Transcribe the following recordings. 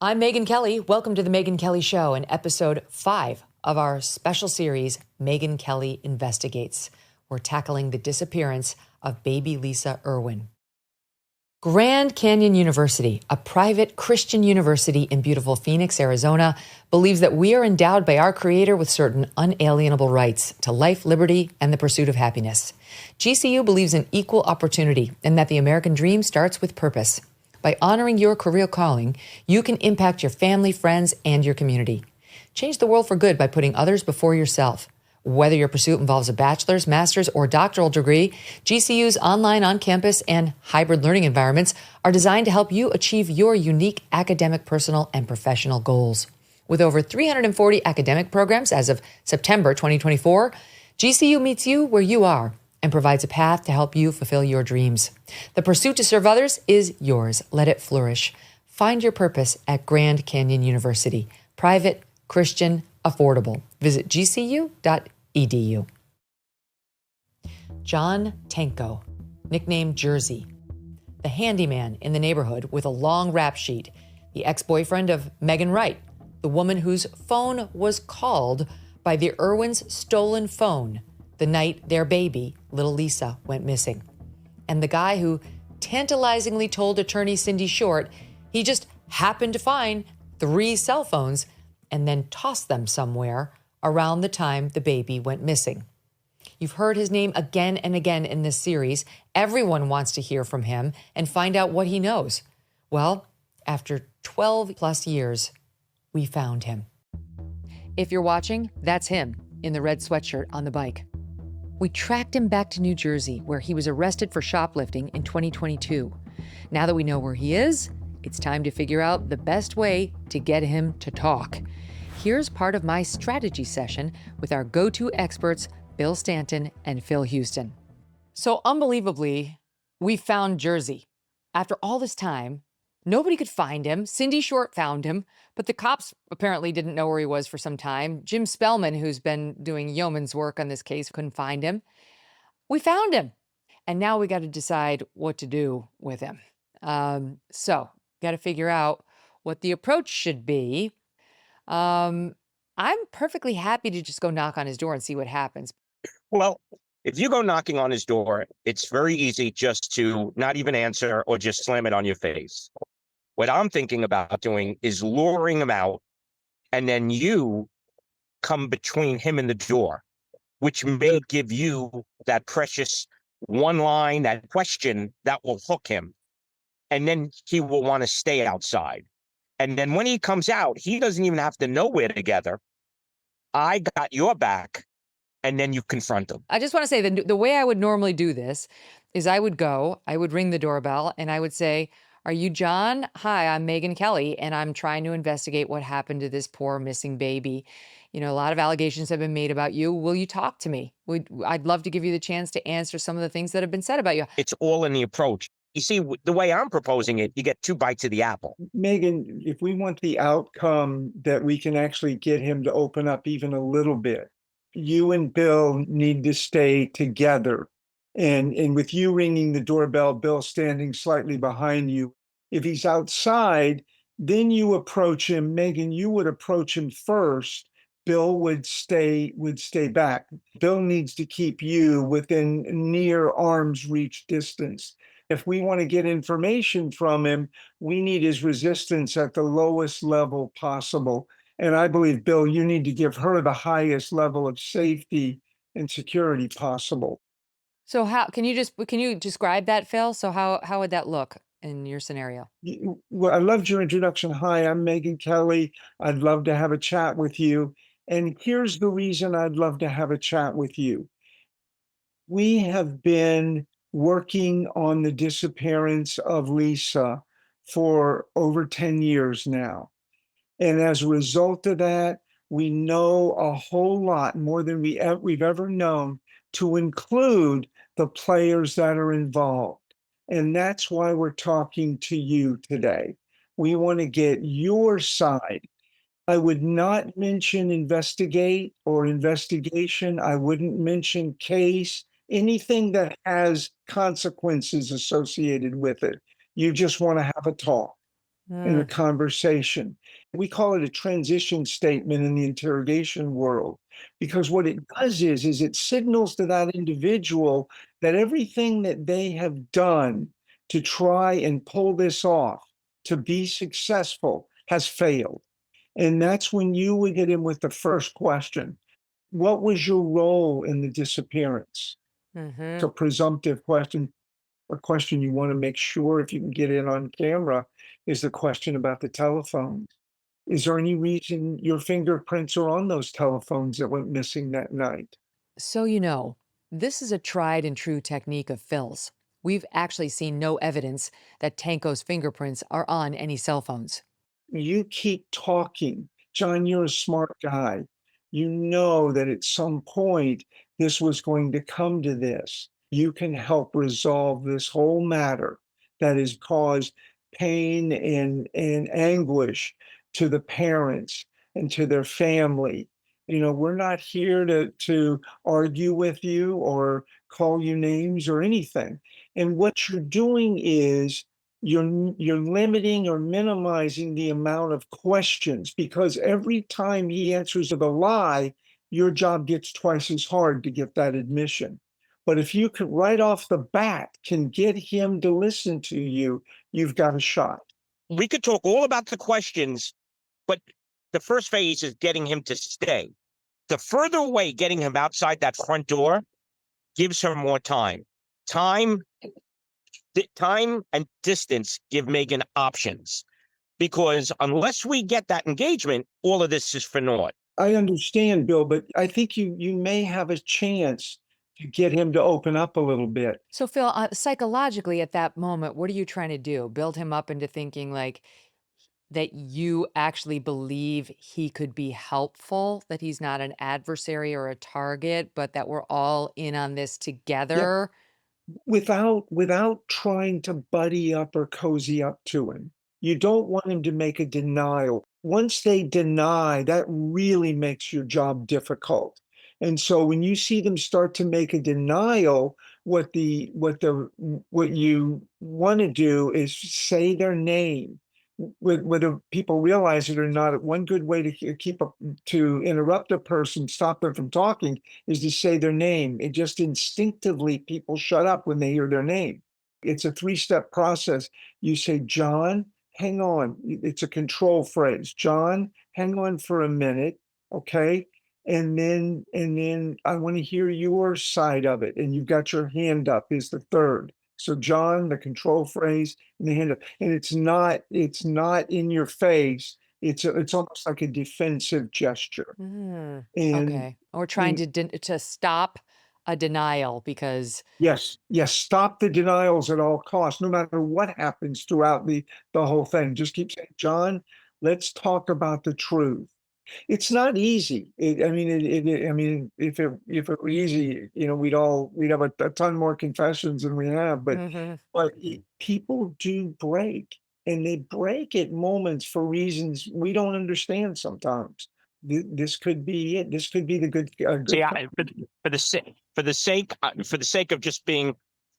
I'm Megyn Kelly. Welcome to the Megyn Kelly Show and episode 5 of our special series, Megyn Kelly Investigates. We're tackling the disappearance of Baby Lisa Irwin. Grand Canyon University, a private Christian university in beautiful Phoenix, Arizona, believes that we are endowed by our Creator with certain unalienable rights to life, liberty, and the pursuit of happiness. GCU believes in equal opportunity and that the American dream starts with purpose. By honoring your career calling, you can impact your family, friends, and your community. Change the world for good by putting others before yourself. Whether your pursuit involves a bachelor's, master's, or doctoral degree, GCU's online, on-campus, and hybrid learning environments are designed to help you achieve your unique academic, personal, and professional goals. With over 340 academic programs as of September 2024, GCU meets you where you are and provides a path to help you fulfill your dreams. The pursuit to serve others is yours. Let it flourish. Find your purpose at Grand Canyon University. Private, Christian, affordable. Visit gcu.edu. John Tanko, nicknamed Jersey, the handyman in the neighborhood with a long rap sheet, the ex-boyfriend of Megan Wright, the woman whose phone was called by the Irwins' stolen phone the night their baby, little Lisa, went missing. And the guy who tantalizingly told attorney Cindy Short he just happened to find 3 cell phones and then tossed them somewhere around the time the baby went missing. You've heard his name again and again in this series. Everyone wants to hear from him and find out what he knows. Well, after 12 plus years, we found him. If you're watching, that's him in the red sweatshirt on the bike. We tracked him back to New Jersey, where he was arrested for shoplifting in 2022. Now that we know where he is, it's time to figure out the best way to get him to talk. Here's part of my strategy session with our go-to experts, Bill Stanton and Phil Houston. So unbelievably, we found Jersey. After all this time, nobody could find him. Cindy Short found him, but the cops apparently didn't know where he was for some time. Jim Spellman, who's been doing yeoman's work on this case, couldn't find him. We found him, and now we got to decide what to do with him. So, got to figure out what the approach should be. I'm perfectly happy to just go knock on his door and see what happens. Well, if you go knocking on his door, it's very easy just to not even answer or just slam it on your face. What I'm thinking about doing is luring him out, and then you come between him and the door, which may give you that precious one line, that question that will hook him. And then he will want to stay outside. And then when he comes out, he doesn't even have to know we're together. I got your back. And then you confront him. I just want to say the way I would normally do this is I would ring the doorbell, and I would say, "Are you John? Hi, I'm Megyn Kelly, and I'm trying to investigate what happened to this poor missing baby. You know, a lot of allegations have been made about you. Will you talk to me? I'd love to give you the chance to answer some of the things that have been said about you." It's all in the approach. You see, the way I'm proposing it, you get 2 bites of the apple. Megyn, if we want the outcome that we can actually get him to open up even a little bit, you and Bill need to stay together. And with you ringing the doorbell, Bill standing slightly behind you. If he's outside, then you approach him. Megyn, you would approach him first. Bill would stay back. Bill needs to keep you within near arm's reach distance. If we want to get information from him, we need his resistance at the lowest level possible. And I believe, Bill, you need to give her the highest level of safety and security possible. So can you describe that, Phil? So how would that look in your scenario? Well, I loved your introduction. Hi, I'm Megyn Kelly. I'd love to have a chat with you. And here's the reason I'd love to have a chat with you. We have been working on the disappearance of Lisa for over 10 years now. And as a result of that, we know a whole lot more than we've ever known, to include the players that are involved. And that's why we're talking to you today. We want to get your side. I would not mention investigate or investigation. I wouldn't mention case, anything that has consequences associated with it. You just want to have a talk. in a conversation. We call it a transition statement in the interrogation world, because what it does is it signals to that individual that everything that they have done to try and pull this off, to be successful, has failed. And that's when you would get in with the first question. What was your role in the disappearance? It's a presumptive question. A question you want to make sure if you can get in on camera is the question about the telephone. Is there any reason your fingerprints are on those telephones that went missing that night? So, this is a tried and true technique of Phil's. We've actually seen no evidence that Tanko's fingerprints are on any cell phones. You keep talking. John, you're a smart guy. You know that at some point this was going to come to this. You can help resolve this whole matter that has caused pain and anguish to the parents and to their family. We're not here to argue with you or call you names or anything. And what you're doing is you're limiting or minimizing the amount of questions, because every time he answers with a lie, your job gets twice as hard to get that admission. But if you can right off the bat can get him to listen to you, you've got a shot. We could talk all about the questions, but the first phase is getting him to stay. The further away getting him outside that front door gives her more time. Time and distance give Megyn options, because unless we get that engagement, all of this is for naught. I understand, Bill, but I think you may have a chance to get him to open up a little bit. So, Phil, psychologically at that moment, what are you trying to do? Build him up into thinking like that you actually believe he could be helpful, that he's not an adversary or a target, but that we're all in on this together? Yeah. Without trying to buddy up or cozy up to him. You don't want him to make a denial. Once they deny, that really makes your job difficult. And so when you see them start to make a denial, what you want to do is say their name. Whether people realize it or not, one good way to interrupt a person, stop them from talking, is to say their name. It just instinctively, people shut up when they hear their name. It's a 3-step process. You say, John, hang on. It's a control phrase. John, hang on for a minute, okay? And then I want to hear your side of it. And you've got your hand up is the third. So John, the control phrase, and the hand up, and it's not in your face. It's almost like a defensive gesture. Okay, or trying to stop a denial because yes, stop the denials at all costs, no matter what happens throughout the whole thing. Just keep saying, John, let's talk about the truth. It's not easy. I mean, if it were easy, we'd have a ton more confessions than we have. But people do break, and they break at moments for reasons we don't understand sometimes. This could be it. This could be the good. For the sake of just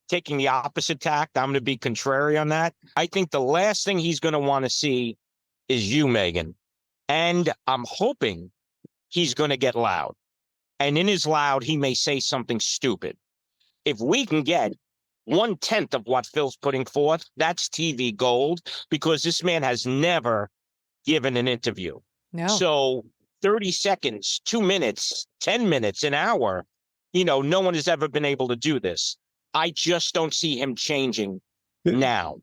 taking the opposite tact, I'm going to be contrary on that. I think the last thing he's going to want to see is you, Megyn. And I'm hoping he's going to get loud. And in his loud, he may say something stupid. If we can get 1/10 of what Phil's putting forth, that's TV gold, because this man has never given an interview. no. So 30 seconds, 2 minutes, 10 minutes, an hour, no one has ever been able to do this. I just don't see him changing now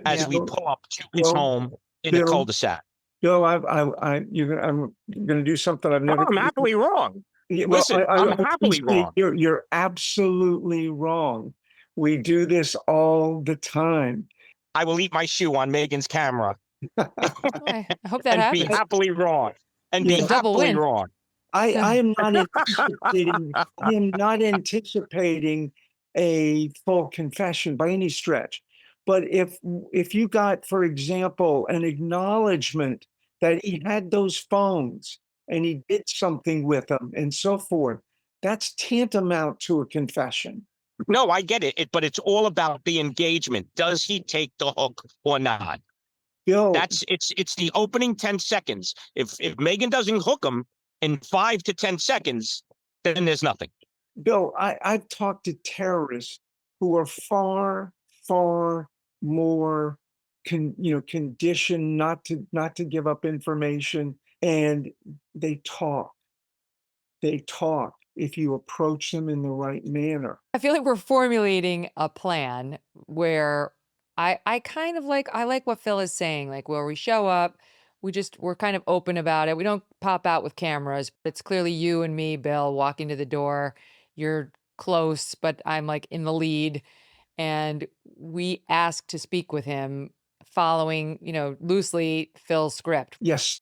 as we pull up to his home in the cul-de-sac. Bill, I'm going to do something I've never. I'm happily wrong. Yeah, Listen, I'm happily wrong. You're absolutely wrong. We do this all the time. I will eat my shoe on Megyn's camera. I hope that happens. Be happily wrong. And be double happily win. wrong. I am not anticipating. I am not anticipating a full confession by any stretch. But if you got, for example, an acknowledgement that he had those phones and he did something with them and so forth, that's tantamount to a confession. No, I get it, but it's all about the engagement. Does he take the hook or not? Bill, It's the opening 10 seconds. If Megyn doesn't hook him in 5 to 10 seconds, then there's nothing. Bill, I've talked to terrorists who are far, far more conditioned not to give up information, and they talk. They talk if you approach them in the right manner. I feel like we're formulating a plan where I kind of like, I like what Phil is saying, like where we show up, we're kind of open about it. We don't pop out with cameras. It's clearly you and me, Bill, walking to the door. You're close, but I'm like in the lead. And we ask to speak with him following, loosely Phil's script. Yes.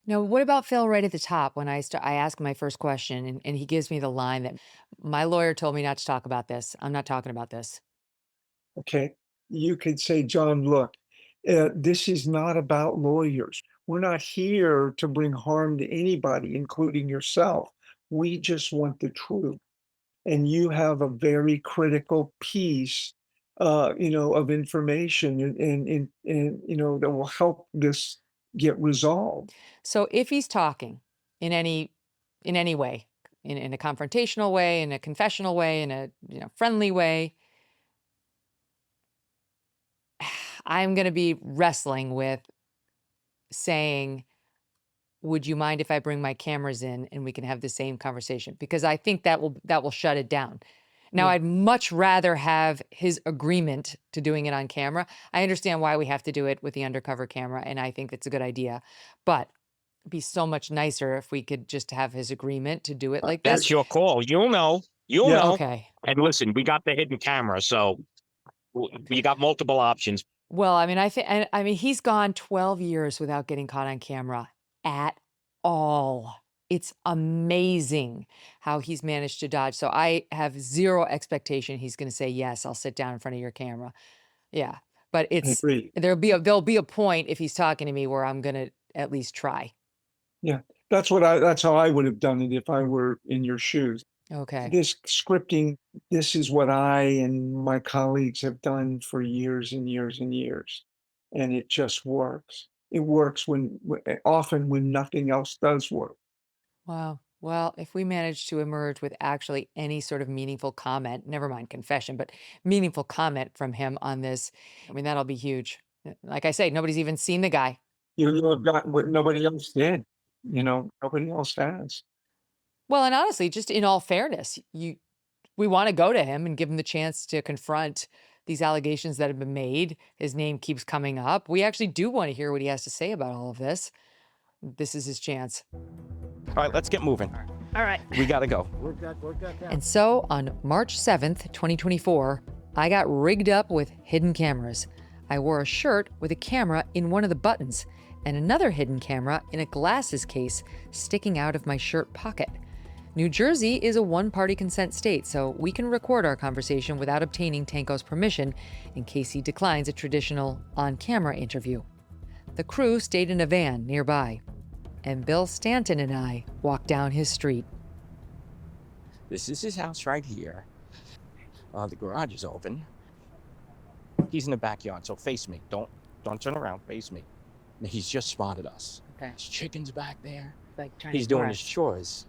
Now, what about Phil right at the top when I ask my first question and he gives me the line that my lawyer told me not to talk about this. I'm not talking about this. Okay. You could say, John, look, this is not about lawyers. We're not here to bring harm to anybody, including yourself. We just want the truth. And you have a very critical piece, of information and that will help this get resolved. So if he's talking in any way, in a confrontational way, in a confessional way, in a friendly way, I'm going to be wrestling with saying, would you mind if I bring my cameras in and we can have the same conversation? Because I think that will shut it down. Now, I'd much rather have his agreement to doing it on camera. I understand why we have to do it with the undercover camera, and I think that's a good idea. But it'd be so much nicer if we could just have his agreement to do it like this. That's your call. You'll know. You'll know. Okay. And listen, we got the hidden camera, so we got multiple options. Well, I mean, he's gone 12 years without getting caught on camera at all. It's amazing how he's managed to dodge. So I have zero expectation he's going to say, yes, I'll sit down in front of your camera. Yeah. But there'll be a point if he's talking to me where I'm going to at least try. Yeah. That's how I would have done it if I were in your shoes. Okay. This scripting, this is what I and my colleagues have done for years and years and years. And it just works. It works often when nothing else does work. Wow. Well, if we manage to emerge with actually any sort of meaningful comment, never mind confession, but meaningful comment from him on this, I mean, that'll be huge. Like I say, nobody's even seen the guy. You have got what nobody else did. Nobody else has. Well, and honestly, just in all fairness, we want to go to him and give him the chance to confront these allegations that have been made. His name keeps coming up. We actually do want to hear what he has to say about all of this. This is his chance. All right, let's get moving. All right. We got to go. And so on March 7th, 2024, I got rigged up with hidden cameras. I wore a shirt with a camera in one of the buttons and another hidden camera in a glasses case sticking out of my shirt pocket. New Jersey is a one-party consent state, so we can record our conversation without obtaining Tanko's permission in case he declines a traditional on-camera interview. The crew stayed in a van nearby, and Bill Stanton and I walked down his street. This is his house right here. The garage is open. He's in the backyard, so face me. Don't turn around. Face me. He's just spotted us. Okay. His chicken's back there. Like He's doing his chores.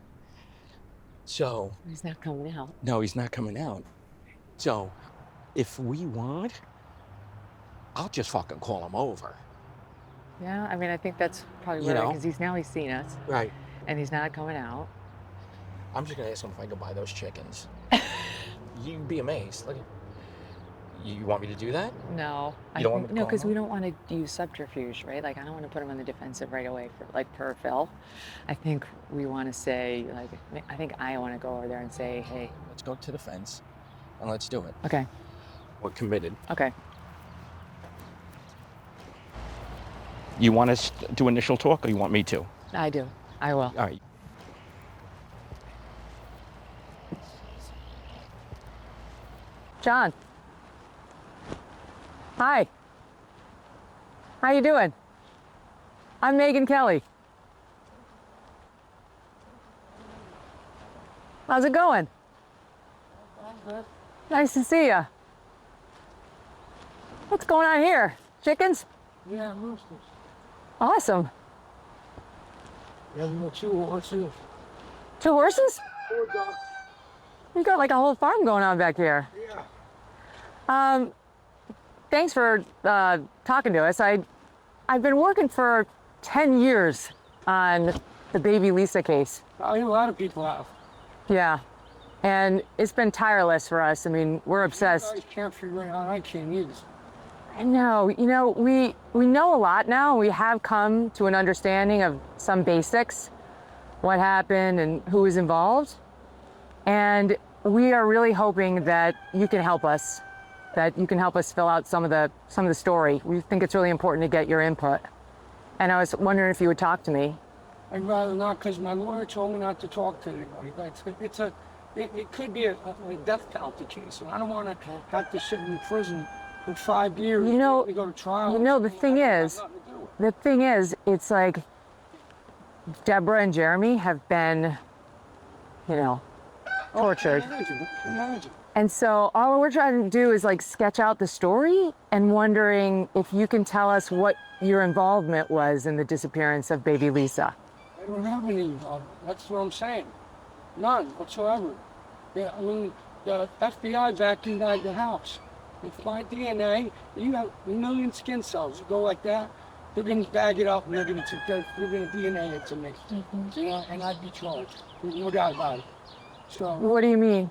So. He's not coming out. No, he's not coming out. So, if we want, I'll just fucking call him over. Yeah, I mean, I think that's probably right, because he's seen us. Right. And he's not coming out. I'm just gonna ask him if I can buy those chickens. You'd be amazed. Look, you want me to do that? No. No, because we don't want to use subterfuge, right? Like, I don't want to put him on the defensive right away for Phil. I think we want to say, I think I want to go over there and say, hey. Let's go to the fence and let's do it. Okay. We're committed. Okay. You want us to do initial talk or you want me to? I do. I will. All right. John. Hi. How you doing? I'm Megyn Kelly. How's it going? Good. Nice to see you. What's going on here? Chickens? Yeah, roosters. Awesome. Yeah, we got 2 horses. 2 horses? 4 ducks. You got like a whole farm going on back here. Yeah. Thanks for talking to us. I've been working for 10 years on the Baby Lisa case. I think a lot of people have. Yeah. And it's been tireless for us. I mean, we're obsessed. I can't figure it out. I can't either. I know. You know, we know a lot now. We have come to an understanding of some basics, what happened and who was involved. And we are really hoping that you can help us, that you can help us fill out some of the story. We think it's really important to get your input. And I was wondering if you would talk to me. I'd rather not, because my lawyer told me not to talk to anybody. But it could be a death penalty case, and I don't want to have to sit in prison for 5 years. You know, to go to trial. You know, the thing is, it's like Deborah and Jeremy have been, you know, tortured. Imagine. And so all we're trying to do is like sketch out the story and wondering if you can tell us what your involvement was in the disappearance of baby Lisa. I don't have any involvement. That's what I'm saying. None whatsoever. Yeah, I mean, the FBI vacuumed the house. They find DNA. You have a million skin cells. You go like that, they're going to bag it up and they're going to DNA it to me. You know, and I'd be charged. There's no doubt about it. So, What do you mean?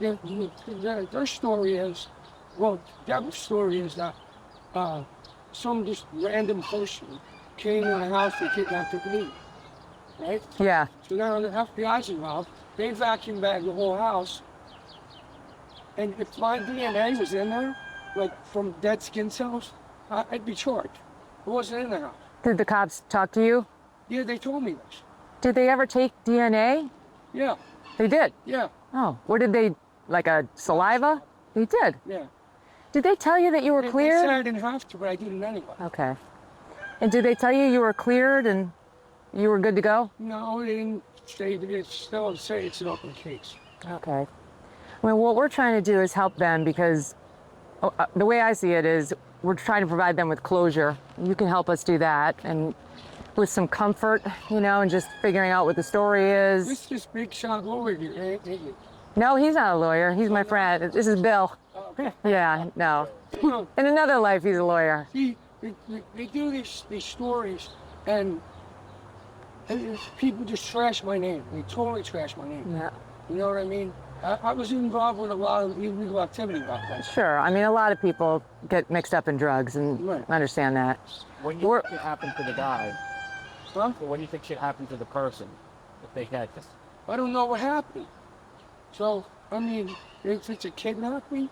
their story is, well, Deborah's story is that some just random person came to the house and kidnapped her baby. Right? Yeah. So now the FBI's involved. They vacuum bagged the whole house. And if my DNA was in there, like from dead skin cells, I'd be charged. It wasn't in the house. Did the cops talk to you? Yeah, they told me this. Did they ever take DNA? Yeah, They did. yeah, Oh, what did they, like a saliva? They did. yeah. Did they tell you that you were They cleared? said I didn't have to, but I did it anyway. Okay. And did they tell you you were cleared and you were good to go? No, they didn't say that. It's still say it's an open case. Okay. Well, what we're trying to do is help them because the way I see it is we're trying to provide them with closure. You can help us do that and with some comfort, you know, and just figuring out what the story is. This is big shot over here, ain't it? No, he's not a lawyer. He's my friend. This is Bill. Okay. Yeah, no. In another life, he's a lawyer. See, they do these stories, and people just trash my name. They totally trash my name. Yeah. You know what I mean? I was involved with a lot of illegal activity back then. Sure. I mean, a lot of people get mixed up in drugs, and Right. I understand that. What do you think should happen to the guy? Huh? What do you think should happen to the person if they had this? I don't know what happened. So, I mean, if it's a kidnapping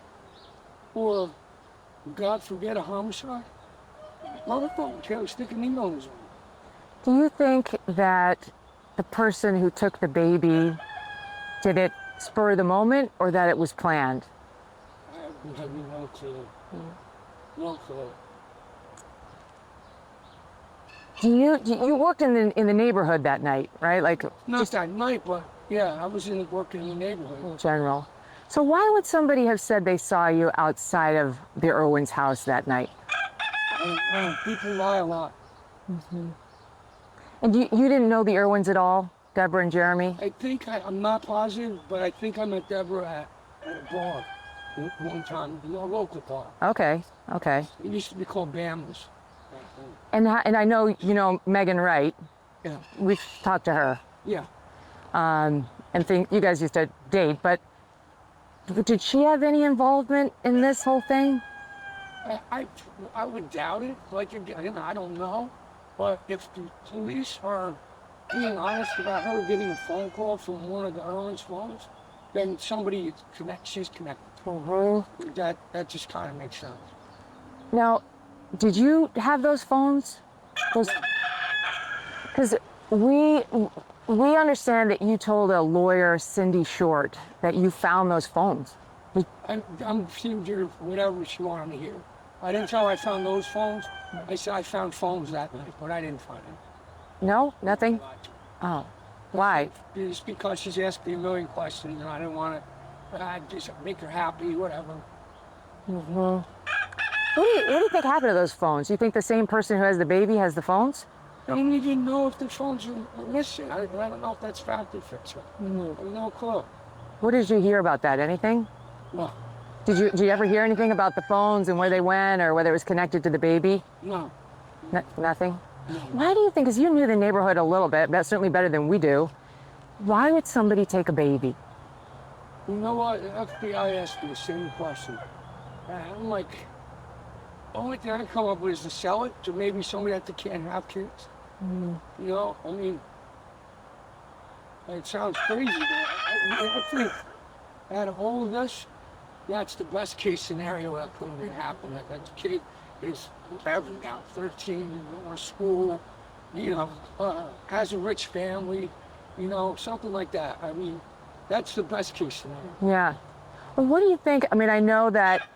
or, God forbid, a homicide, motherfucker, stick an email in his room. Do you think that the person who took the baby did it spur of the moment or that it was planned? I have no clue. No clue. You worked in the neighborhood that night, right? Like Not that night, but yeah, I was working in the neighborhood. in general. So why would somebody have said they saw you outside of the Irwin's house that night? People lie a lot. And you didn't know the Irwins at all, Deborah and Jeremy? I think I'm not positive, but I think I met Deborah at a bar one time, a local bar. Okay. It used to be called Bama's. And I know you know Megyn, right? Yeah, We've talked to her. yeah. And think you guys used to date, but did she have any involvement in this whole thing? I would doubt it. Like again, I don't know. But if the police are being honest about her getting a phone call from one of the Irwin's phones, then somebody she's connected. That just kind of makes sense. Now, did you have those phones? Because we understand that you told a lawyer, Cindy Short, that you found those phones. I'm seeing her whatever she wanted to hear. I didn't tell her I found those phones. I said I found phones that night, but I didn't find them. No? Nothing? Oh. Why? It's because she's asked me a million questions, and I didn't want to just make her happy, whatever. What do you think happened to those phones? You think the same person who has the baby has the phones? I don't even know if the phones are missing. I don't know if that's factory fixed. I have no clue. What did you hear about that? Anything? No. Did you ever hear anything about the phones and where they went or whether it was connected to the baby? No. Nothing? No. Why do you think, because you knew the neighborhood a little bit, but certainly better than we do, why would somebody take a baby? You know what? The FBI asked me the same question. And I'm like, the only thing I can come up with is to sell it to maybe somebody that can't have kids. You know, I mean, it sounds crazy, but I think out of all of this, that's the best case scenario that could have happened. That kid is whatever now, 13, going to school, you know, has a rich family, you know, something like that. I mean, that's the best case scenario. Yeah. Well, what do you think? I mean, I know that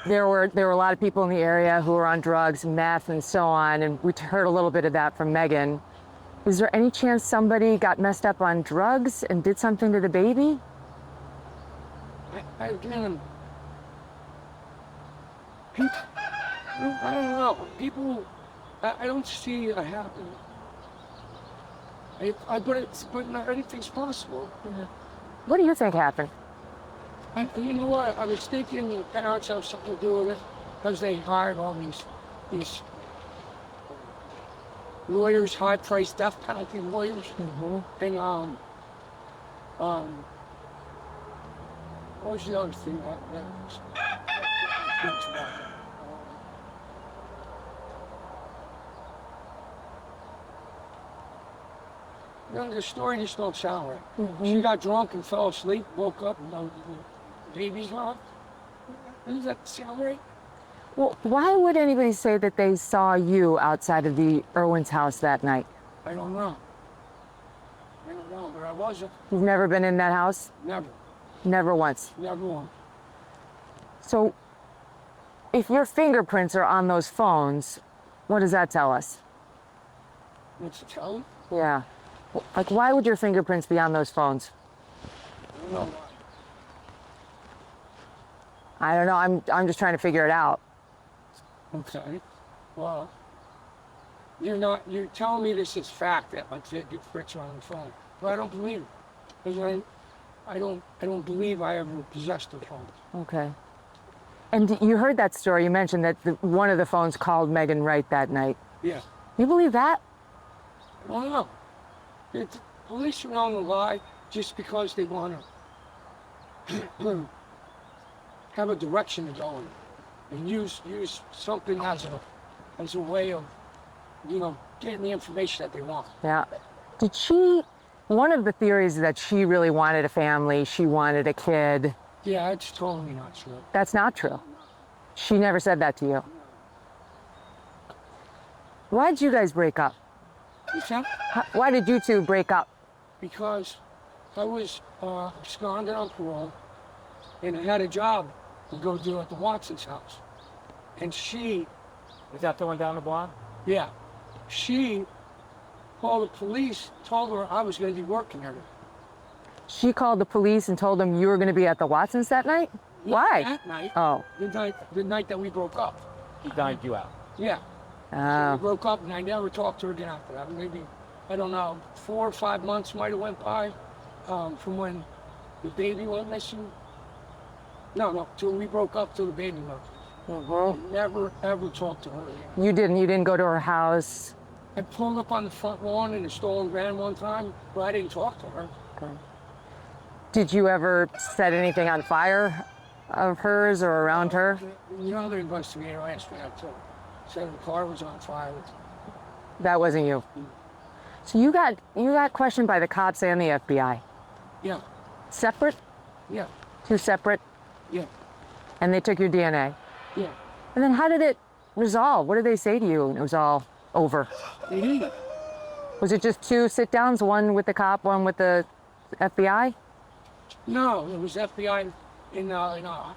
there were a lot of people in the area who were on drugs, meth, and so on, and we heard a little bit of that from Megyn. Is there any chance somebody got messed up on drugs and did something to the baby? Again, people, I don't know. People, I don't see it happening. But anything's possible. What do you think happened? You know what? I was thinking the parents have something to do with it because they hired all these lawyers, high-priced death penalty lawyers, and what was the other thing? You know, the story just don't sound right. She got drunk and fell asleep, woke up, and the baby's gone. Does that sound right? Well, why would anybody say that they saw you outside of the Irwin's house that night? I don't know. I don't know, but I wasn't. You've never been in that house? Never. Never once? Never once. So, if your fingerprints are on those phones, what does that tell us? What's it tell you? Yeah. Like, why would your fingerprints be on those phones? I don't know why. I don't know. I'm just trying to figure it out. Okay. Well, you're telling me this is fact that my fingerprints are on the phone. But I don't believe it. Because I don't believe I ever possessed a phone. Okay. And you heard that story. You mentioned that one of the phones called Megyn Wright that night. Yeah. You believe that? I don't know. The police are known to lie just because they want to have a direction to go in and use something as a way of, you know, getting the information that they want. Yeah. One of the theories is that she really wanted a family. She wanted a kid. Yeah, it's totally not true. That's not true. She never said that to you. Why did you guys break up? Why did you two break up? Because I was absconded on parole, and I had a job to go do at the Watson's house. And she... Is that the one down the block? Yeah. She called the police, told her I was going to be working there. She called the police and told them you were going to be at the Watsons that night? Why? That night. Oh. The night that we broke up. He dined you out. Yeah. So we broke up, and I never talked to her again after that. Maybe, I don't know, 4 or 5 months might have went by from when the baby went missing. No, till we broke up, till the baby went. I never, ever talked to her again. You didn't go to her house? I pulled up on the front lawn in a stolen van one time, but I didn't talk to her. Okay. Did you ever set anything on fire of hers or around her? The other investigator asked me that too. Said the car was on fire. That wasn't you. So you got questioned by the cops and the FBI. Yeah. Separate? Yeah. Two separate? Yeah. And they took your DNA? Yeah. And then how did it resolve? What did they say to you when it was all over? They didn't. Was it just 2 sit-downs, one with the cop, one with the FBI? No, it was FBI in a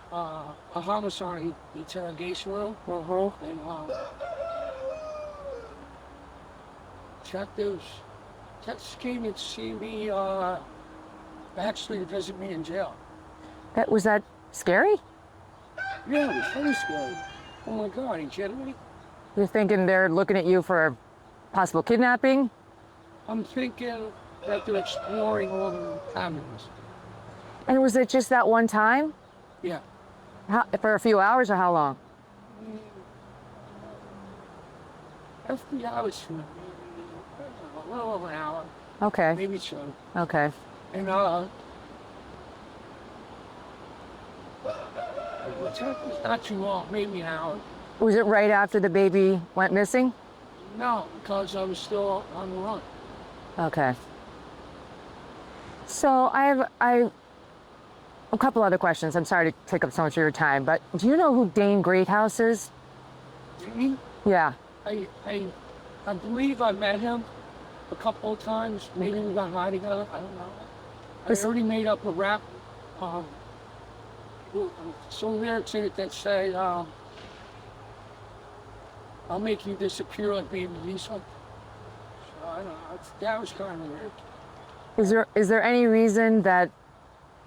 homicide interrogation room. And detectives came to see me, actually to visit me in jail. Was that scary? Yeah, it was very scary. Oh my God, are you kidding me? You're thinking they're looking at you for possible kidnapping? I'm thinking that they're exploring all the avenues. And was it just that one time? Yeah. For a few hours or how long? FBI was a little over an hour, Okay. maybe so. Okay. And it's not too long, maybe an hour. Was it right after the baby went missing? No, because I was still on the run. Okay. So I have a couple other questions. I'm sorry to take up so much of your time, but do you know who Dane Greathouse is? Me? Yeah. I believe I met him a couple of times. Maybe we got high together. I don't know. I already made up a rap. Some lyrics in it that say, "I'll make you disappear like Baby Lisa." So I don't know. That was kind of weird. Is there any reason that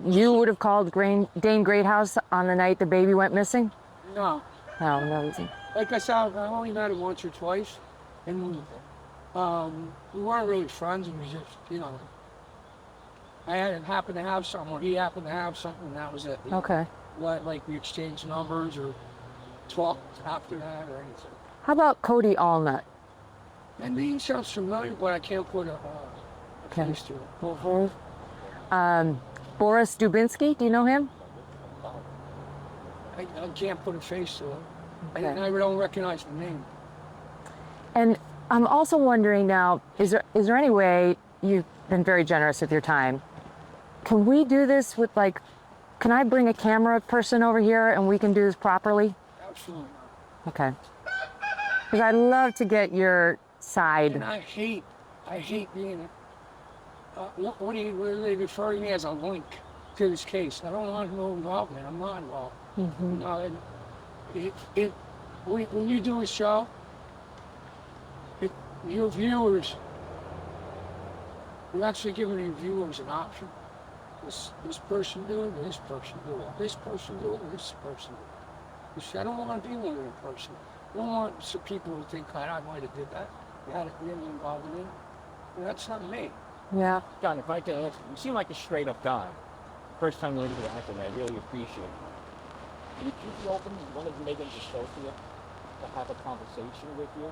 you would have called Dane Greathouse on the night the baby went missing? No. No reason. Like I said, I only met him once or twice, and we weren't really friends. It was just, you know, I happened to have something, or he happened to have something, and that was it. Okay. Like we exchanged numbers or talked after that or anything. How about Cody Allnut? And name sounds familiar, but I can't put a face to it. Boris Dubinsky, do you know him? I can't put a face to it. Okay. I don't recognize the name. And I'm also wondering now, is there any way, you've been very generous with your time, can we do this with can I bring a camera person over here and we can do this properly? Absolutely not. Okay. Because I'd love to get your side. And I hate being, what are they referring to me as a link to this case? I don't want no involvement. I'm not involved. Mm-hmm. When you do a show, your viewers, you're actually giving your viewers an option. This person do it, this person do it, this person do it, this person do it. You see, I don't want to be one of them person. I don't want some people to think I might have did that. You had to get involved in it. Well, that's not me. Yeah. John, if I could ask, you seem like a straight up guy. First time you into the acting, I really appreciate it. Would you be open to one of Megyn's associates to have a conversation with you?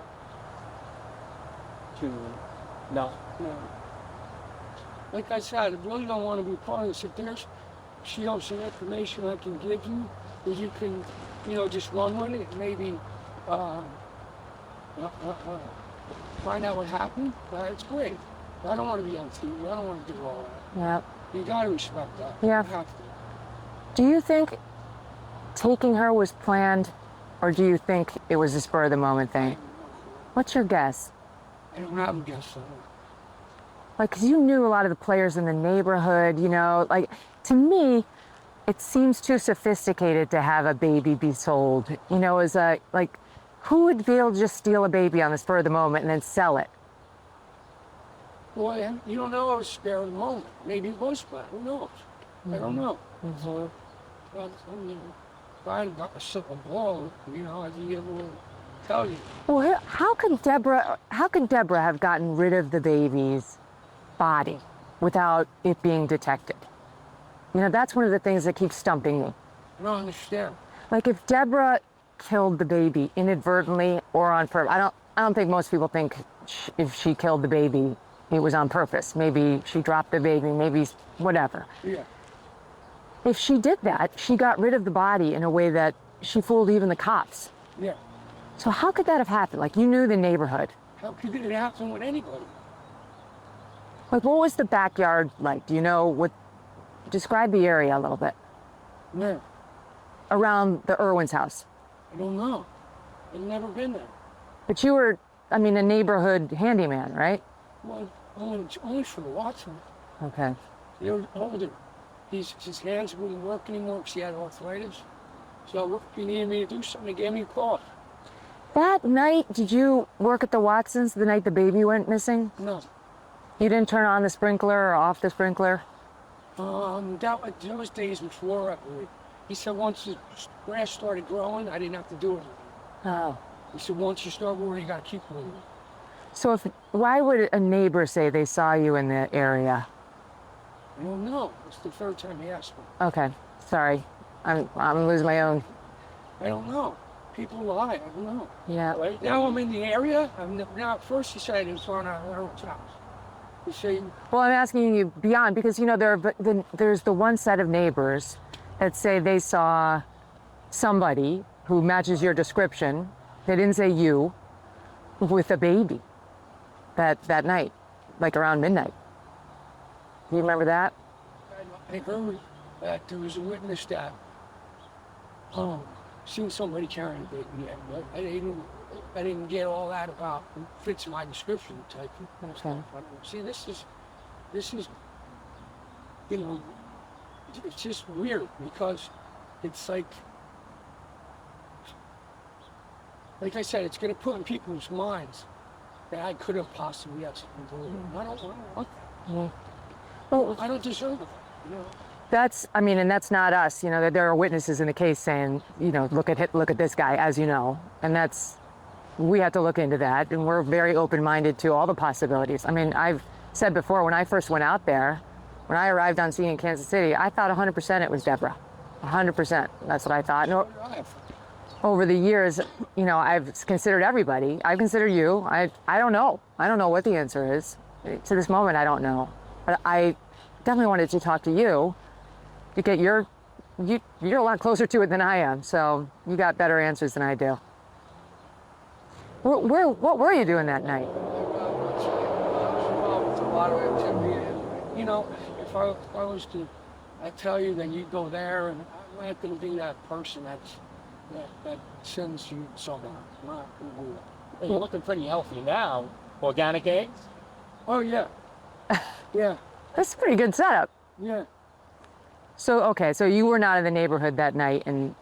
No. Like I said, I really don't want to be part of this. If she has some information I can give you, that you can, just run with it, maybe find out what happened, it's great. I don't want to be on TV. I don't want to do all that. Yeah. You got to respect that. Yeah. You have to. Do you think taking her was planned, or do you think it was a spur of the moment thing? What's your guess? I don't have a guess on it. Because you knew a lot of the players in the neighborhood, to me, it seems too sophisticated to have a baby be sold, who would be able to just steal a baby on the spur of the moment and then sell it? Well, you don't know. I was spare of the moment. Maybe it was planned. Who knows? I don't know. So, if I had got a simple blow, I'd be able to tell you. Well, how could Deborah have gotten rid of the baby's body without it being detected? That's one of the things that keeps stumping me. I don't understand. If Deborah killed the baby inadvertently or on purpose, I don't think most people think if she killed the baby, it was on purpose. Maybe she dropped the baby, maybe whatever. Yeah. If she did that, she got rid of the body in a way that she fooled even the cops. Yeah. So how could that have happened? You knew the neighborhood. How could it happen with anybody? What was the backyard like? Do you know describe the area a little bit. Where? Around the Irwin's house. I don't know. I've never been there. But you were, a neighborhood handyman, right? Well, only for the Watson. Okay. They were older. His hands wouldn't work anymore because he had arthritis. So if he needed me to do something, he gave me a call. That night, did you work at the Watsons the night the baby went missing? No. You didn't turn on the sprinkler or off the sprinkler? That was days before, I believe. He said once the grass started growing, I didn't have to do it. Oh. He said, once you start worrying, you got to keep worrying. So why would a neighbor say they saw you in the area? I don't know. It's the third time he asked me. Okay, sorry. I'm losing my own. I don't know. People lie. I don't know. Yeah. Right now I'm in the area. Now at first he said it was on Irwin's house. He said, Well, I'm asking you beyond because there's the one set of neighbors that say they saw somebody who matches your description. They didn't say you, with a baby that night, like around midnight. Do you remember that? I heard that there was a witness that seen somebody carrying a baby. But I didn't get all that about who fits my description type. Okay. See, this is, you know, it's just weird because it's like I said, it's going to put in people's minds that I could have possibly had something to do with it. I don't want that. Well, I don't deserve it. You know? And that's not us. You know, there are witnesses in the case saying, you know, look at this guy, as you know, and we have to look into that, and we're very open-minded to all the possibilities. I mean, I've said before, when I first went out there, when I arrived on scene in Kansas City, I thought 100% it was Deborah. 100%. That's what I thought. No, over the years, you know, I've considered everybody. I've considered you. I don't know. I don't know what the answer is. To this moment, I don't know. But I definitely wanted to talk to you to get you're a lot closer to it than I am, so you got better answers than I do. What were you doing that night? A lot of activity. You know, if I was to, I tell you that you go there, and I'm not going to be that person that sends you somewhere. I'm not going to do that. Well, you're looking pretty healthy now. Organic eggs? Oh yeah, yeah, That's a pretty good setup. yeah. So you were not in the neighborhood that night, and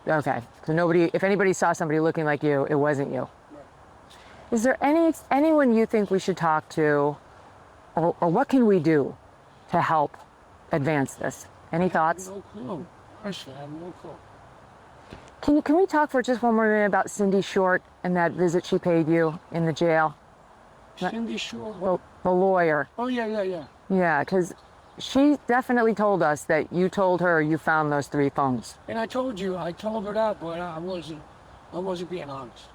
okay, so if anybody saw somebody looking like you, it wasn't you. Is there anyone you think we should talk to, or what can we do to help advance this? Any thoughts? No clue. Honestly, I have no clue. Can we talk for just one more minute about Cindy Short and that visit she paid you in the jail? Cindy Short. The lawyer. Oh yeah. Yeah, because she definitely told us that you told her you found those 3 phones. And I told her that, but I wasn't being honest.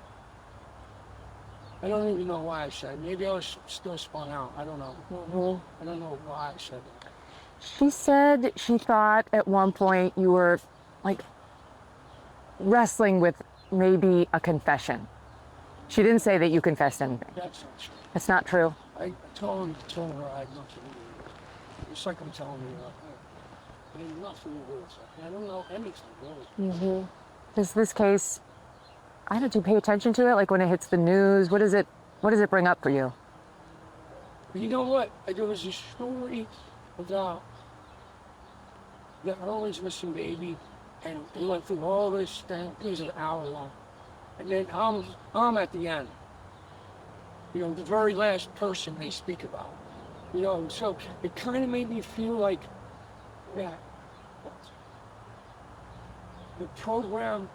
I don't even know why I said it. Maybe I was still spun out. I don't know. Mm-hmm. I don't know why I said that. She said she thought at one point you were like wrestling with maybe a confession. She didn't say that you confessed anything. That's not true. That's not true. I told her I had nothing to do with it. It's like I'm telling you, I had nothing to do with it. I don't know anything really. Mm-hmm. Does this case, do you pay attention to it? Like when it hits the news, what does it bring up for you? You know what? There was a story about the Irwin's missing baby, and we went through all this thing. It was an hour long. And then I'm at the end. You know, the very last person they speak about. You know, so it kind of made me feel like that the program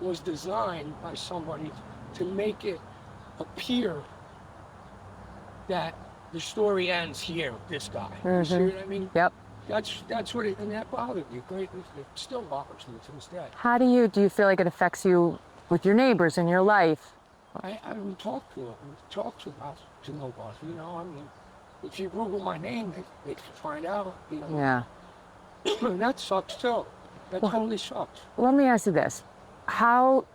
was designed by somebody to make it appear that the story ends here with this guy. Mm-hmm. You see what I mean? Yep. That's what it, and that bothered me greatly. It still bothers me to this day. How do you feel like it affects you with your neighbors in your life? I don't talk to them. Talk to nobody. You know, I mean, if you Google my name, they can find out. You know. Yeah. That sucks too. That totally sucks. Let me ask you this. How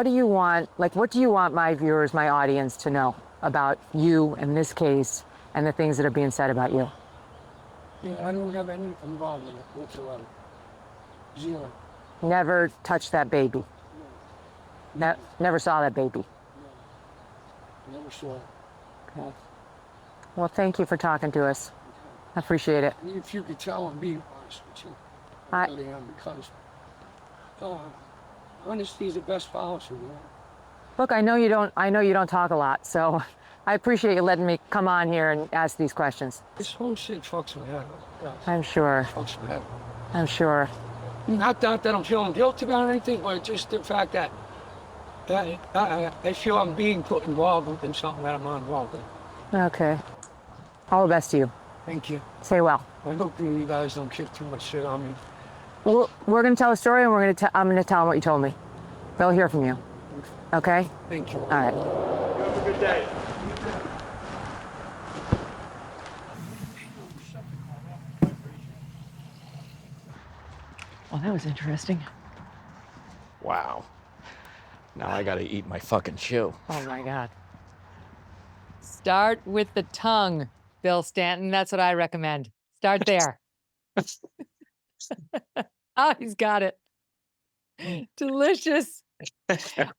do you want, like, what do you want my viewers, my audience to know about you and this case and the things that are being said about you? Yeah, I don't have any involvement in it whatsoever. Zero. Never touched that baby. Never saw that baby. Never saw it. Okay. Well, thank you for talking to us. I appreciate it. If you could tell I'm being honest with you, I really am, because honesty is the best policy. You know? Look, I know you don't talk a lot, so I appreciate you letting me come on here and ask these questions. This whole shit fucks my head up. Yeah, I'm sure. fucks my head up. I'm sure. Not that I'm feeling guilty about anything, but just the fact that I feel I'm being put involved in something that I'm not involved in. Okay. All the best to you. Thank you. Stay well. I hope you guys don't kick too much shit on me. Well, we're going to tell a story, and I'm going to tell them what you told me. They'll hear from you. Okay? Thank you. All right. You have a good day. Well, that was interesting. Wow. Now I gotta eat my fucking shoe. Oh my God. Start with the tongue, Bill Stanton. That's what I recommend. Start there. Oh, he's got it. Delicious.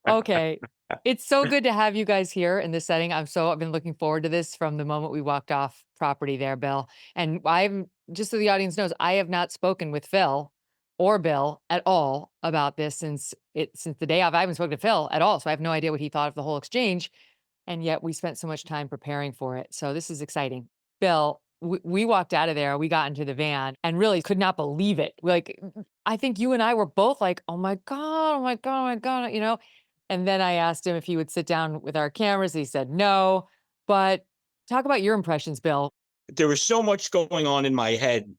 Okay. It's so good to have you guys here in this setting. I've been looking forward to this from the moment we walked off property there, Bill. And just so the audience knows, I have not spoken with Phil or Bill at all about this since the day of. I haven't spoken to Phil at all, so I have no idea what he thought of the whole exchange. And yet we spent so much time preparing for it. So this is exciting. Bill, we walked out of there, we got into the van and really could not believe it. Like, I think you and I were both like, oh my God, oh my God, oh my God, you know? And then I asked him if he would sit down with our cameras. He said no. But talk about your impressions, Bill. There was so much going on in my head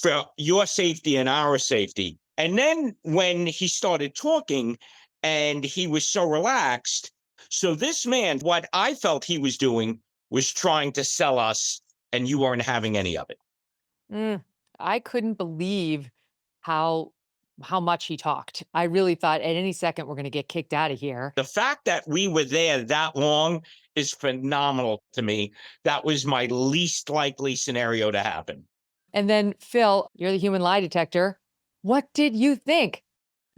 for your safety and our safety. And then when he started talking and he was so relaxed, so this man, what I felt he was doing was trying to sell us, and you weren't having any of it. I couldn't believe how much he talked. I really thought at any second we're going to get kicked out of here. The fact that we were there that long is phenomenal to me. That was my least likely scenario to happen. And then, Phil, you're the human lie detector. What did you think?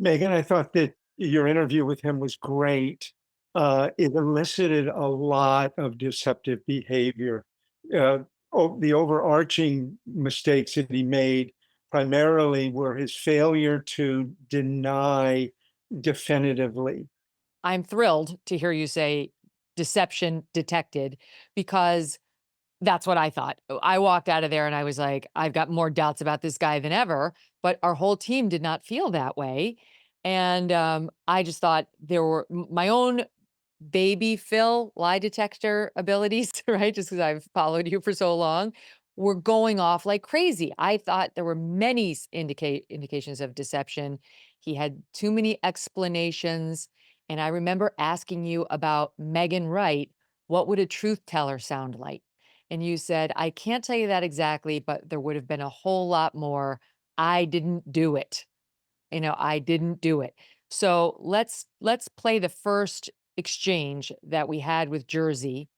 Megyn, I thought that your interview with him was great. It elicited a lot of deceptive behavior. The overarching mistakes that he made primarily were his failure to deny definitively. I'm thrilled to hear you say deception detected, because that's what I thought. I walked out of there and I was like, I've got more doubts about this guy than ever, but our whole team did not feel that way. And I just thought there were my own baby Phil lie detector abilities, right? Just because I've followed you for so long, were going off like crazy. I thought there were many indications of deception. He had too many explanations. And I remember asking you about Megyn Wright, what would a truth teller sound like? And you said, I can't tell you that exactly, but there would have been a whole lot more. I didn't do it. I didn't do it. So let's play the first exchange that we had with Jersey,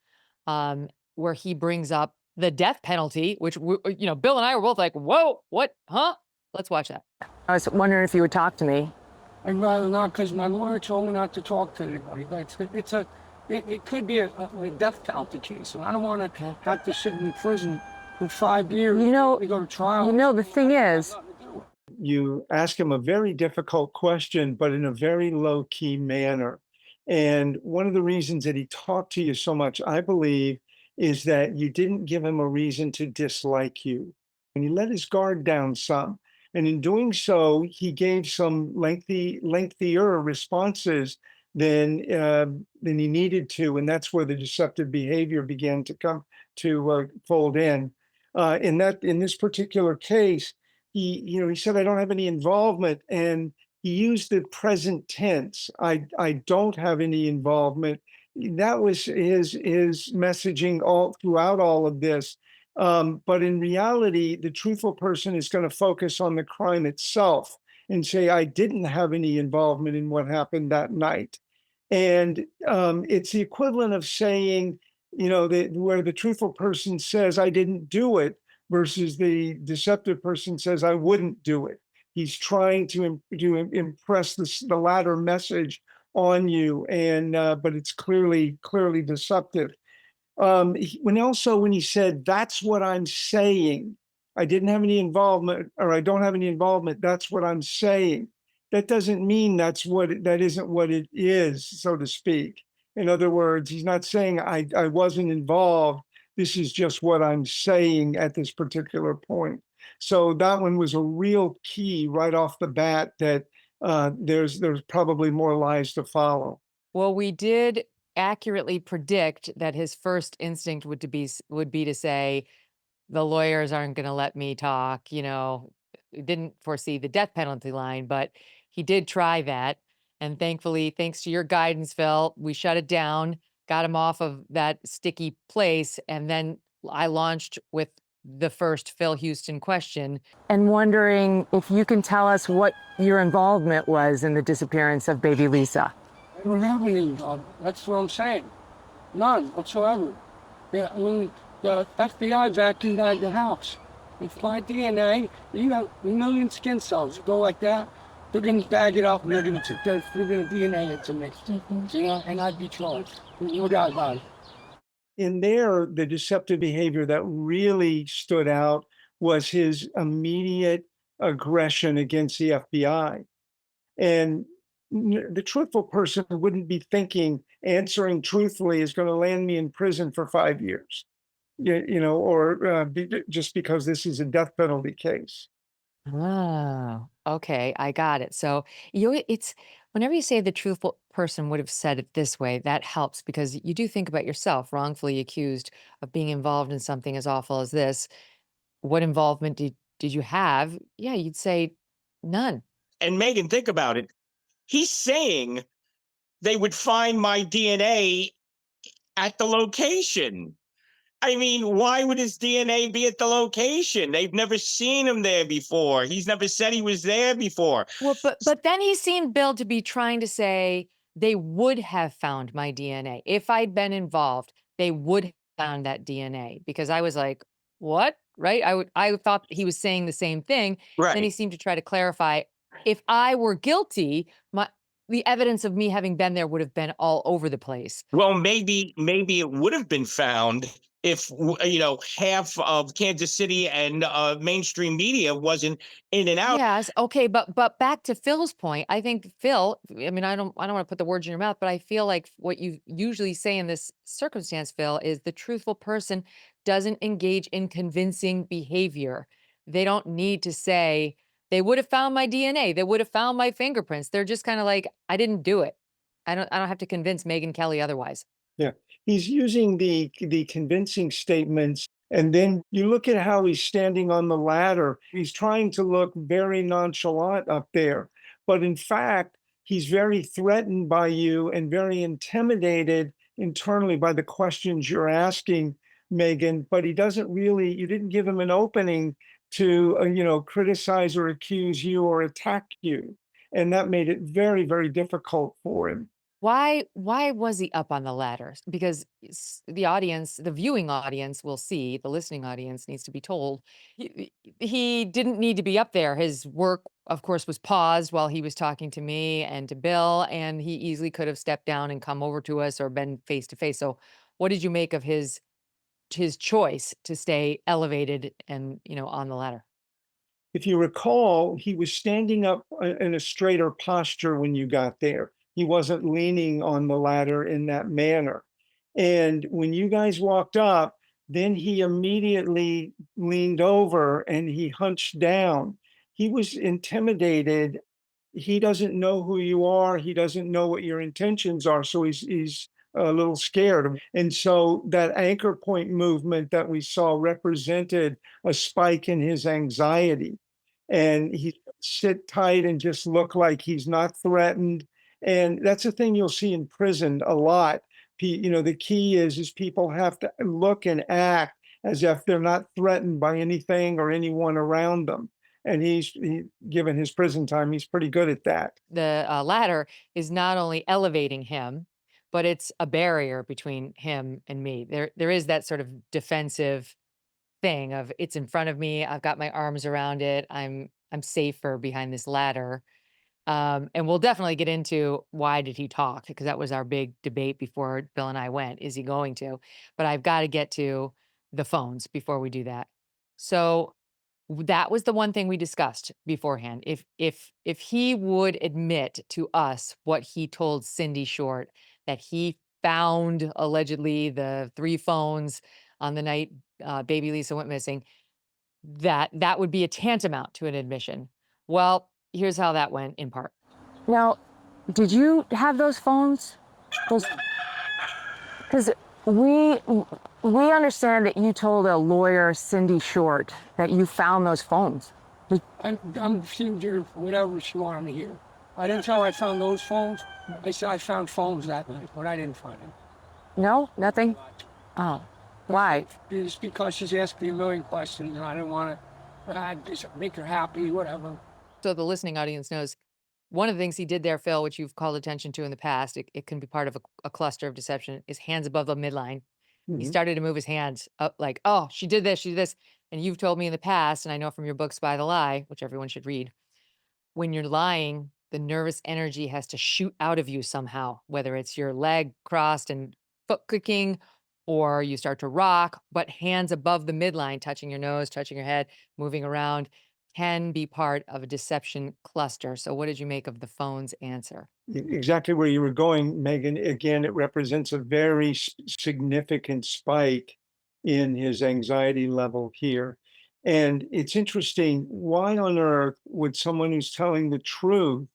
where he brings up the death penalty, which, Bill and I were both like, whoa, what, huh? Let's watch that. I was wondering if you would talk to me. I'd rather not, because my lawyer told me not to talk to anybody. It could be a death penalty case, and I don't want to have to sit in prison for 5 years. We go to trial. The thing is, you ask him a very difficult question, but in a very low-key manner. And one of the reasons that he talked to you so much, I believe, is that you didn't give him a reason to dislike you. And he let his guard down some. And in doing so, he gave some lengthier responses than he needed to. And that's where the deceptive behavior began to come to fold in. In this particular case, he said, I don't have any involvement. And he used the present tense. I don't have any involvement. That was his messaging all throughout all of this. But in reality, the truthful person is going to focus on the crime itself and say, I didn't have any involvement in what happened that night. And it's the equivalent of saying, where the truthful person says, I didn't do it, versus the deceptive person says, I wouldn't do it. He's trying to impress the latter message on you, and but it's clearly deceptive. When he said, that's what I'm saying, I didn't have any involvement, or I don't have any involvement, that's what I'm saying. That doesn't mean that isn't what it is, so to speak. In other words, he's not saying I wasn't involved. This is just what I'm saying at this particular point. So that one was a real key right off the bat that there's probably more lies to follow. Well, we did accurately predict that his first instinct would be to say, the lawyers aren't going to let me talk. We didn't foresee the death penalty line, but he did try that. And thankfully, thanks to your guidance, Phil, we shut it down, got him off of that sticky place. And then I launched with the first Phil Houston question. And wondering if you can tell us what your involvement was in the disappearance of baby Lisa. I don't have any. That's what I'm saying. None whatsoever. Yeah, I mean, the FBI back inside the house. It's my DNA. You got a million skin cells. You go like that, they're going to bag it up and they're going to DNA it to me. And I'd be charged. No doubt about it. In there, the deceptive behavior that really stood out was his immediate aggression against the FBI. And the truthful person wouldn't be thinking answering truthfully is going to land me in prison for 5 years, or just because this is a death penalty case. Oh, okay. I got it. So it's whenever you say the truthful person would have said it this way, that helps because you do think about yourself wrongfully accused of being involved in something as awful as this. What involvement did you have? Yeah, you'd say none. And Megyn, think about it. He's saying they would find my DNA at the location. I mean, why would his DNA be at the location? They've never seen him there before. He's never said he was there before. Well, but then he seemed, Bill, to be trying to say they would have found my DNA. If I'd been involved, they would have found that DNA because I was like, what? Right? I thought he was saying the same thing. Right. Then he seemed to try to clarify if I were guilty, the evidence of me having been there would have been all over the place. Well, maybe it would have been found if half of Kansas City and mainstream media wasn't in and out. Yes, okay, but back to Phil's point, I think Phil, I mean, I don't want to put the words in your mouth, but I feel like what you usually say in this circumstance, Phil, is the truthful person doesn't engage in convincing behavior. They don't need to say they would have found my DNA, they would have found my fingerprints. They're just kind of like, I didn't do it. I don't have to convince Megyn Kelly otherwise. Yeah, he's using the convincing statements, and then you look at how he's standing on the ladder. He's trying to look very nonchalant up there, but in fact, he's very threatened by you and very intimidated internally by the questions you're asking, Megyn. But he doesn't really. You didn't give him an opening to criticize or accuse you or attack you, and that made it very, very difficult for him. Why was he up on the ladder? Because the audience, the viewing audience will see, the listening audience needs to be told, he didn't need to be up there. His work, of course, was paused while he was talking to me and to Bill, and he easily could have stepped down and come over to us or been face to face. So what did you make of his choice to stay elevated and, on the ladder? If you recall, he was standing up in a straighter posture when you got there. He wasn't leaning on the ladder in that manner. And when you guys walked up, then he immediately leaned over and he hunched down. He was intimidated. He doesn't know who you are. He doesn't know what your intentions are. So he's a little scared. And so that anchor point movement that we saw represented a spike in his anxiety. And he sit tight and just look like he's not threatened. And that's a thing you'll see in prison a lot. The key is people have to look and act as if they're not threatened by anything or anyone around them. And given his prison time, he's pretty good at that. The ladder is not only elevating him, but it's a barrier between him and me. There is that sort of defensive thing of it's in front of me. I've got my arms around it. I'm safer behind this ladder. And we'll definitely get into why did he talk, because that was our big debate before Bill and I went. Is he going to? But I've got to get to the phones before we do that. So that was the one thing we discussed beforehand. If he would admit to us what he told Cindy Short, that he found allegedly the 3 phones on the night Baby Lisa went missing, that would be a tantamount to an admission. Well, here's how that went in part. Now, did you have those phones? Because we understand that you told a lawyer, Cindy Short, that you found those phones. I'm seeing her whatever she wanted to hear. I didn't tell her I found those phones. I said I found phones that night, but I didn't find them. No, nothing. Oh, why? It's because she's asked me a million questions, and I didn't want to just make her happy, whatever. So the listening audience knows one of the things he did there, Phil, which you've called attention to in the past, it can be part of a cluster of deception, is hands above the midline. He started to move his hands up like, oh, she did this. And you've told me in the past, and I know from your book, Spy the Lie, which everyone should read, when you're lying, the nervous energy has to shoot out of you somehow, whether it's your leg crossed and foot clicking, or you start to rock, but hands above the midline, touching your nose, touching your head, moving around, can be part of a deception cluster. So what did you make of the phone's answer? Exactly where you were going, Megyn. Again, it represents a very significant spike in his anxiety level here. And it's interesting, why on earth would someone who's telling the truth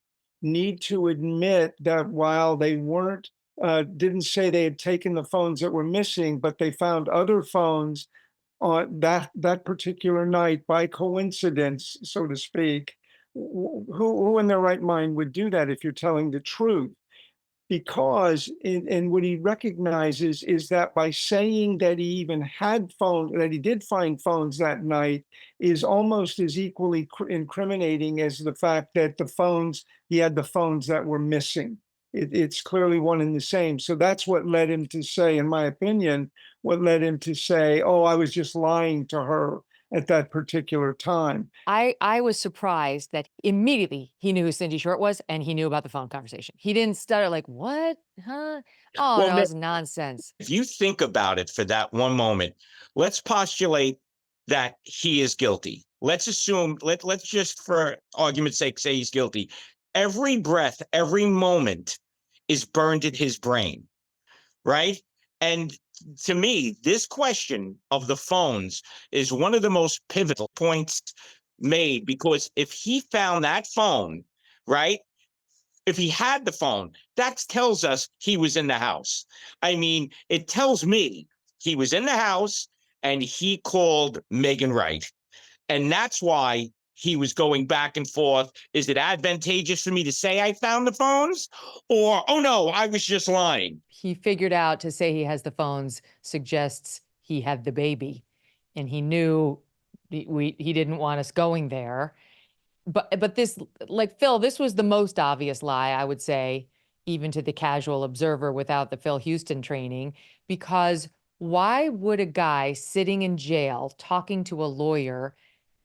need to admit that while they weren't, didn't say they had taken the phones that were missing, but they found other phones on that particular night by coincidence, so to speak? Who in their right mind would do that if you're telling the truth? Because and what he recognizes is that by saying that he even had phones, that he did find phones that night, is almost as equally incriminating as the fact that he had the phones that were missing. It's clearly one and the same. So that's what led him to say, in my opinion, what led him to say, oh, I was just lying to her at that particular time. I was surprised that immediately he knew who Cindy Short was and he knew about the phone conversation. He didn't stutter like, what? Huh? Oh, Well, no, it's nonsense. if you think about it for that one moment, let's postulate that he is guilty. Let's assume, let's just for argument's sake say he's guilty. Every breath, every moment is burned in his brain, right? And to me, this question of the phones is one of the most pivotal points made, because if he found that phone, right? If he had the phone, that tells us he was in the house. I mean, it tells me he was in the house and he called Megyn Wright. And that's why he was going back and forth. Is it advantageous for me to say I found the phones? Or, oh no, I was just lying? He figured out to say he has the phones suggests he had the baby. And he knew he didn't want us going there. But this, like Phil, this was the most obvious lie, I would say, even to the casual observer without the Phil Houston training, because why would a guy sitting in jail talking to a lawyer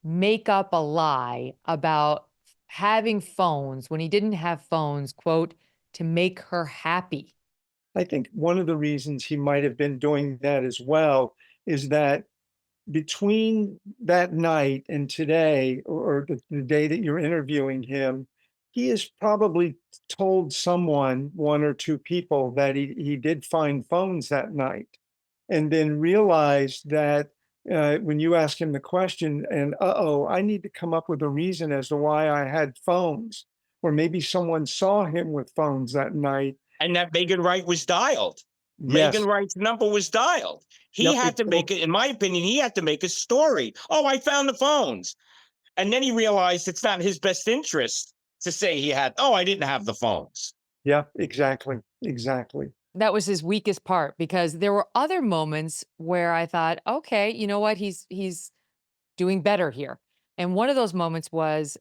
make up a lie about having phones when he didn't have phones, quote, to make her happy? I think one of the reasons he might have been doing that as well is that between that night and today, or the day that you're interviewing him, he has probably told someone, one or two people, that he did find phones that night, and then realized that when you ask him the question, and I need to come up with a reason as to why I had phones, or maybe someone saw him with phones that night. And that Megyn Wright was dialed. Yes. Megyn Wright's number was dialed. He Yep, had to make it, in my opinion, he had to make a story. Oh, I found the phones. And then he realized it's not his best interest to say I didn't have the phones. Yeah, exactly. That was his weakest part, because there were other moments where I thought, okay, you know what? He's doing better here. And one of those moments was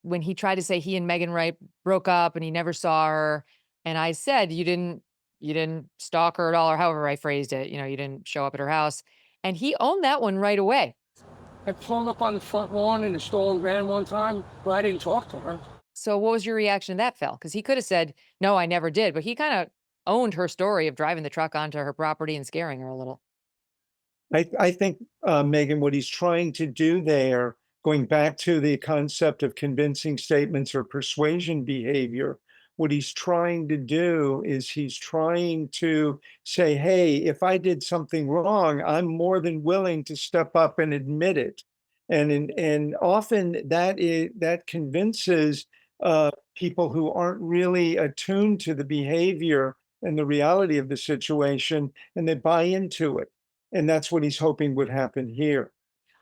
when he tried to say he and Megyn Wright broke up and he never saw her. And I said, you didn't stalk her at all, or however I phrased it. You didn't show up at her house. And he owned that one right away. I pulled up on the front lawn in a stolen van one time, but I didn't talk to her. So what was your reaction to that, Phil? Because he could have said, no, I never did. But he kind of owned her story of driving the truck onto her property and scaring her a little. I think, Megyn, what he's trying to do there, going back to the concept of convincing statements or persuasion behavior, what he's trying to do is he's trying to say, hey, if I did something wrong, I'm more than willing to step up and admit it. And often that convinces people who aren't really attuned to the behavior and the reality of the situation, and they buy into it. And that's what he's hoping would happen here.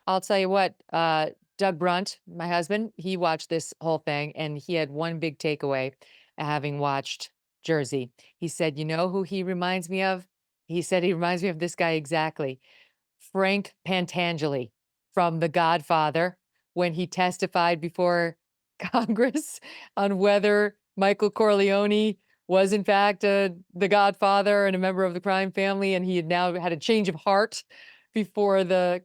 I'll tell you what, Doug Brunt, my husband, he watched this whole thing and he had one big takeaway having watched Jersey. He said, you know who he reminds me of? He said he reminds me of this guy exactly. Frank Pantangeli from The Godfather when he testified before Congress on whether Michael Corleone was in fact the Godfather and a member of the crime family, and he had now had a change of heart before the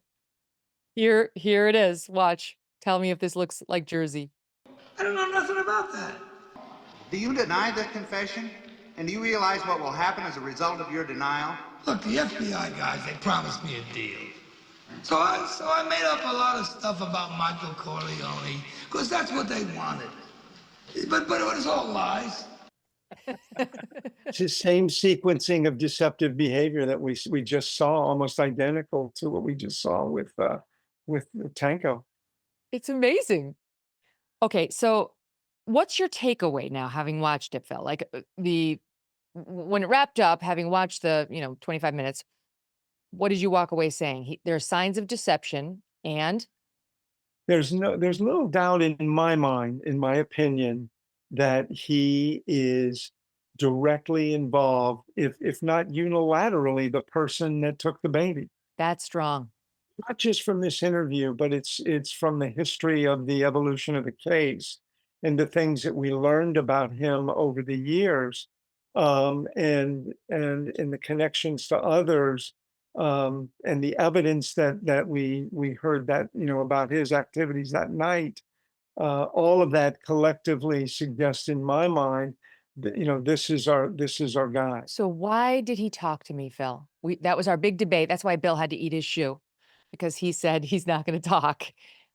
here it is. Watch. Tell me if this looks like Jersey. I don't know nothing about that. Do you deny that confession? And do you realize what will happen as a result of your denial? Look, the FBI guys, they promised me a deal. So I made up a lot of stuff about Michael Corleone, because that's what they wanted. But it was all lies. It's the same sequencing of deceptive behavior that we just saw, almost identical to what we just saw with Tanko. It's amazing. Okay, so what's your takeaway now, having watched it, Phil? Like when it wrapped up, having watched the 25 minutes, what did you walk away saying? There are signs of deception, and There's little doubt in my mind, in my opinion, that he is directly involved, if not unilaterally, the person that took the baby. that's strong. Not just from this interview, but it's from the history of the evolution of the case and the things that we learned about him over the years, and the connections to others, and the evidence that we heard that about his activities that night. All of that collectively suggests in my mind that this is our guy. So why did he talk to me, Phil? That was our big debate. That's why Bill had to eat his shoe, because he said he's not going to talk.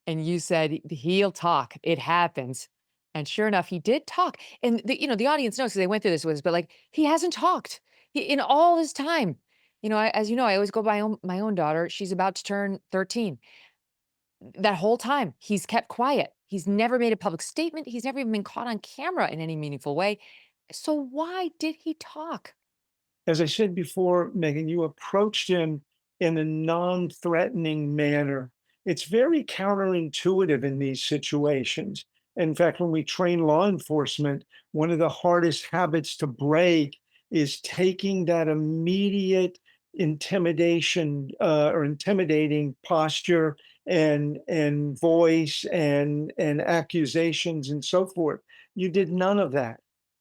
And you said he'll talk. It happens. And sure enough, he did talk. And the audience knows because they went through this with us, but like he hasn't talked in all this time. As you know, I always go by my own daughter. She's about to turn 13. That whole time, he's kept quiet. He's never made a public statement. He's never even been caught on camera in any meaningful way. So why did he talk? As I said before, Megan, you approached him in a non-threatening manner. It's very counterintuitive in these situations. In fact, when we train law enforcement, one of the hardest habits to break is taking that immediate intimidation or intimidating posture and voice and accusations and so forth. You did none of that.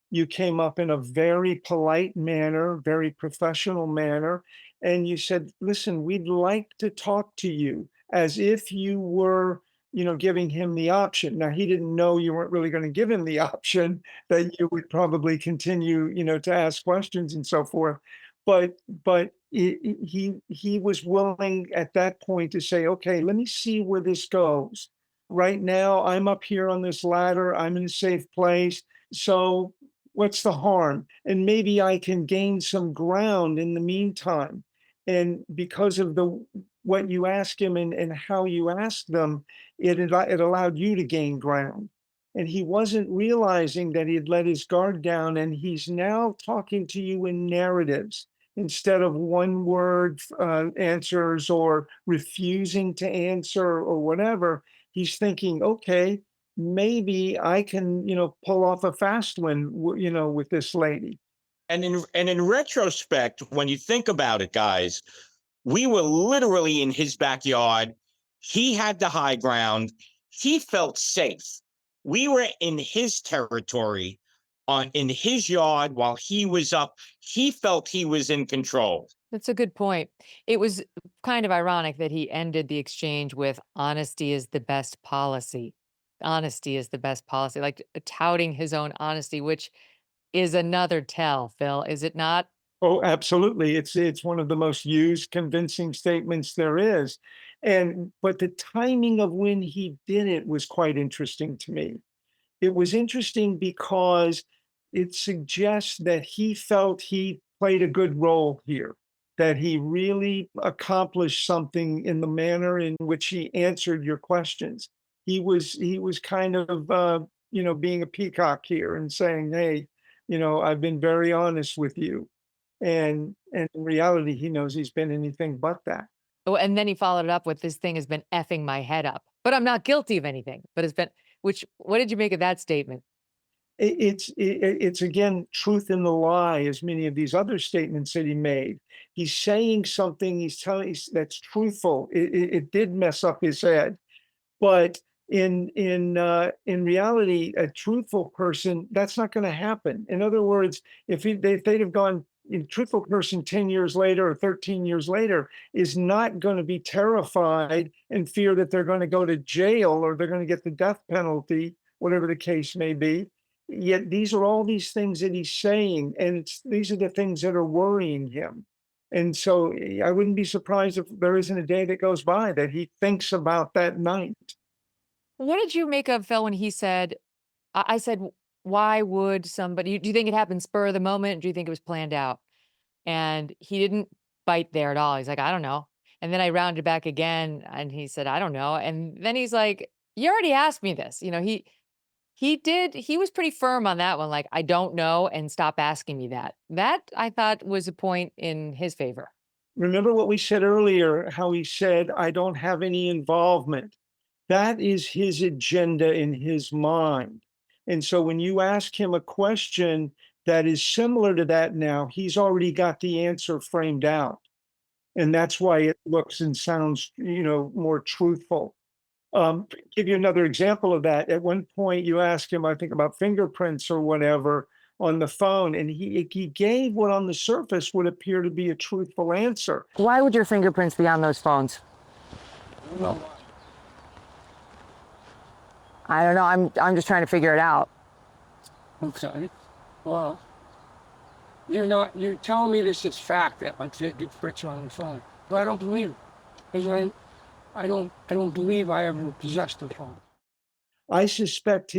You came up in a very polite manner, very professional manner, and you said, listen, we'd like to talk to you, as if you were giving him the option. Now, he didn't know you weren't really going to give him the option, that you would probably continue to ask questions and so forth. But he was willing at that point to say, okay, let me see where this goes. Right now, I'm up here on this ladder. I'm in a safe place. So what's the harm? And maybe I can gain some ground in the meantime. And because of what you asked him and how you asked them, it allowed you to gain ground. And he wasn't realizing that he had let his guard down, and he's now talking to you in narratives instead of one word answers or refusing to answer or whatever. He's thinking, okay, maybe I can, pull off a fast one, with this lady. And in retrospect, when you think about it, guys, we were literally in his backyard. He had the high ground. He felt safe. We were in his territory, in his yard while he was up. He felt he was in control. That's a good point. It was kind of ironic that he ended the exchange with honesty is the best policy. Honesty is the best policy, like touting his own honesty, which is another tell, Phil, is it not? Oh, absolutely. It's one of the most used convincing statements there is. But the timing of when he did it was quite interesting to me. It was interesting because it suggests that he felt he played a good role here. that he really accomplished something in the manner in which he answered your questions. He was kind of being a peacock here and saying, "Hey, I've been very honest with you." And in reality, he knows he's been anything but that. Oh, and then he followed it up with, "This thing has been effing my head up, but I'm not guilty of anything." But it's been, what did you make of that statement? It's again truth in the lie, as many of these other statements that he made. He's saying something. He's telling that's truthful. It did mess up his head, but in reality, a truthful person, that's not going to happen. In other words, if they'd have gone, a truthful person 10 years later or 13 years later is not going to be terrified and fear that they're going to go to jail or they're going to get the death penalty, whatever the case may be. Yet these are all these things that he's saying, and these are the things that are worrying him. And so I wouldn't be surprised if there isn't a day that goes by that he thinks about that night. What did you make of Phil when he said, I said, why would somebody, do you think it happened spur of the moment? Do you think it was planned out? And he didn't bite there at all. He's like, I don't know. And then I rounded back again and he said, I don't know. And then he's like, you already asked me this. He was pretty firm on that one. Like, I don't know, and stop asking me that. That I thought was a point in his favor. Remember what we said earlier, how he said, I don't have any involvement. That is his agenda in his mind. And so when you ask him a question that is similar to that now, he's already got the answer framed out. And that's why it looks and sounds, more truthful. Give you another example of that. At one point you asked him, I think, about fingerprints or whatever on the phone, and he gave what on the surface would appear to be a truthful answer. Why would your fingerprints be on those phones? No. I don't know. I'm just trying to figure it out. I'm sorry. Well, you're telling me this is fact that my fingerprints are on the phone. But I don't believe it. Because I don't believe I ever possessed the phone. I suspect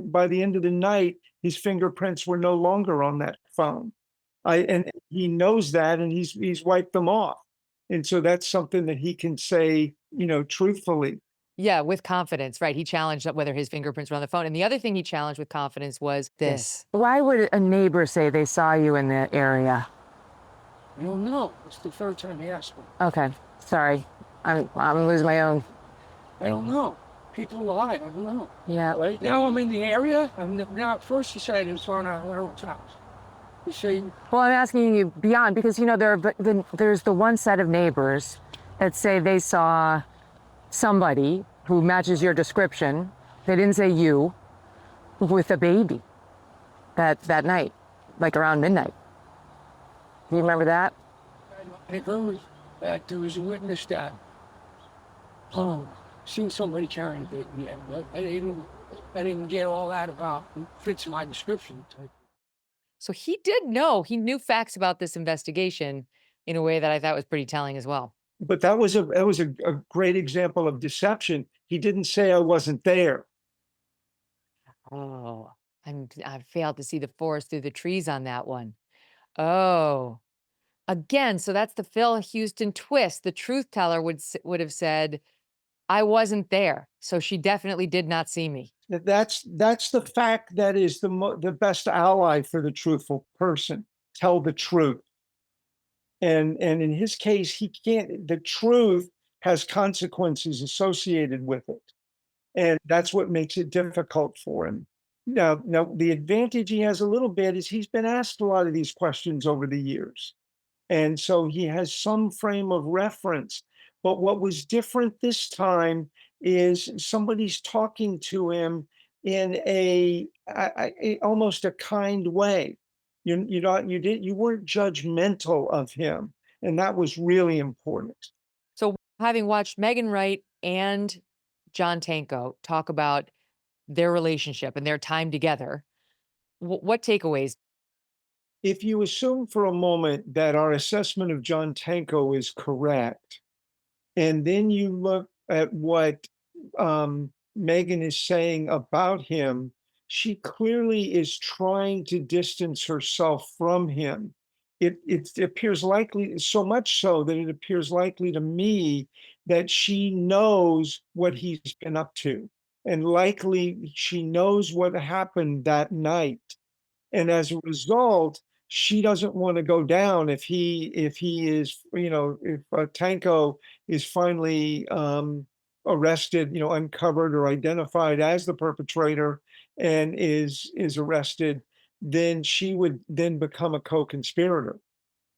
by the end of the night, his fingerprints were no longer on that phone. And he knows that, and he's wiped them off. And so that's something that he can say, truthfully. Yeah, with confidence, right? He challenged whether his fingerprints were on the phone. And the other thing he challenged with confidence was this. Why would a neighbor say they saw you in the area? I don't know. It's the third time he asked me. Okay, sorry. I'm losing my own. I don't know. People lie. I don't know. Yeah. Right now I'm in the area. Now at first you said it was on our house. You say. Well, I'm asking you beyond, because there's the one set of neighbors that say they saw somebody who matches your description. They didn't say you, with a baby that night, like around midnight. Do you remember that? I heard that there was a witness that seen somebody carrying a baby. But I didn't get all that about fits my description. So he did know. He knew facts about this investigation in a way that I thought was pretty telling as well. But that was a great example of deception. He didn't say I wasn't there. Oh, I failed to see the forest through the trees on that one. Oh, again, so that's the Phil Houston twist. The truth teller would have said, I wasn't there, so she definitely did not see me. That's the fact that is the best ally for the truthful person. Tell the truth. And in his case, he can't. The truth has consequences associated with it, and that's what makes it difficult for him. Now, the advantage he has a little bit is he's been asked a lot of these questions over the years, and so he has some frame of reference. But what was different this time is somebody's talking to him in a almost a kind way. You weren't judgmental of him, and that was really important. So having watched Megyn Wright and John Tanko talk about their relationship and their time together, what takeaways? If you assume for a moment that our assessment of John Tanko is correct, and then you look at what Megyn is saying about him, she clearly is trying to distance herself from him. it appears likely, so much so that it appears likely to me that she knows what he's been up to. And likely she knows what happened that night. And as a result, she doesn't want to go down if he is, if Tanko is finally arrested, uncovered or identified as the perpetrator and is arrested, then she would then become a co-conspirator.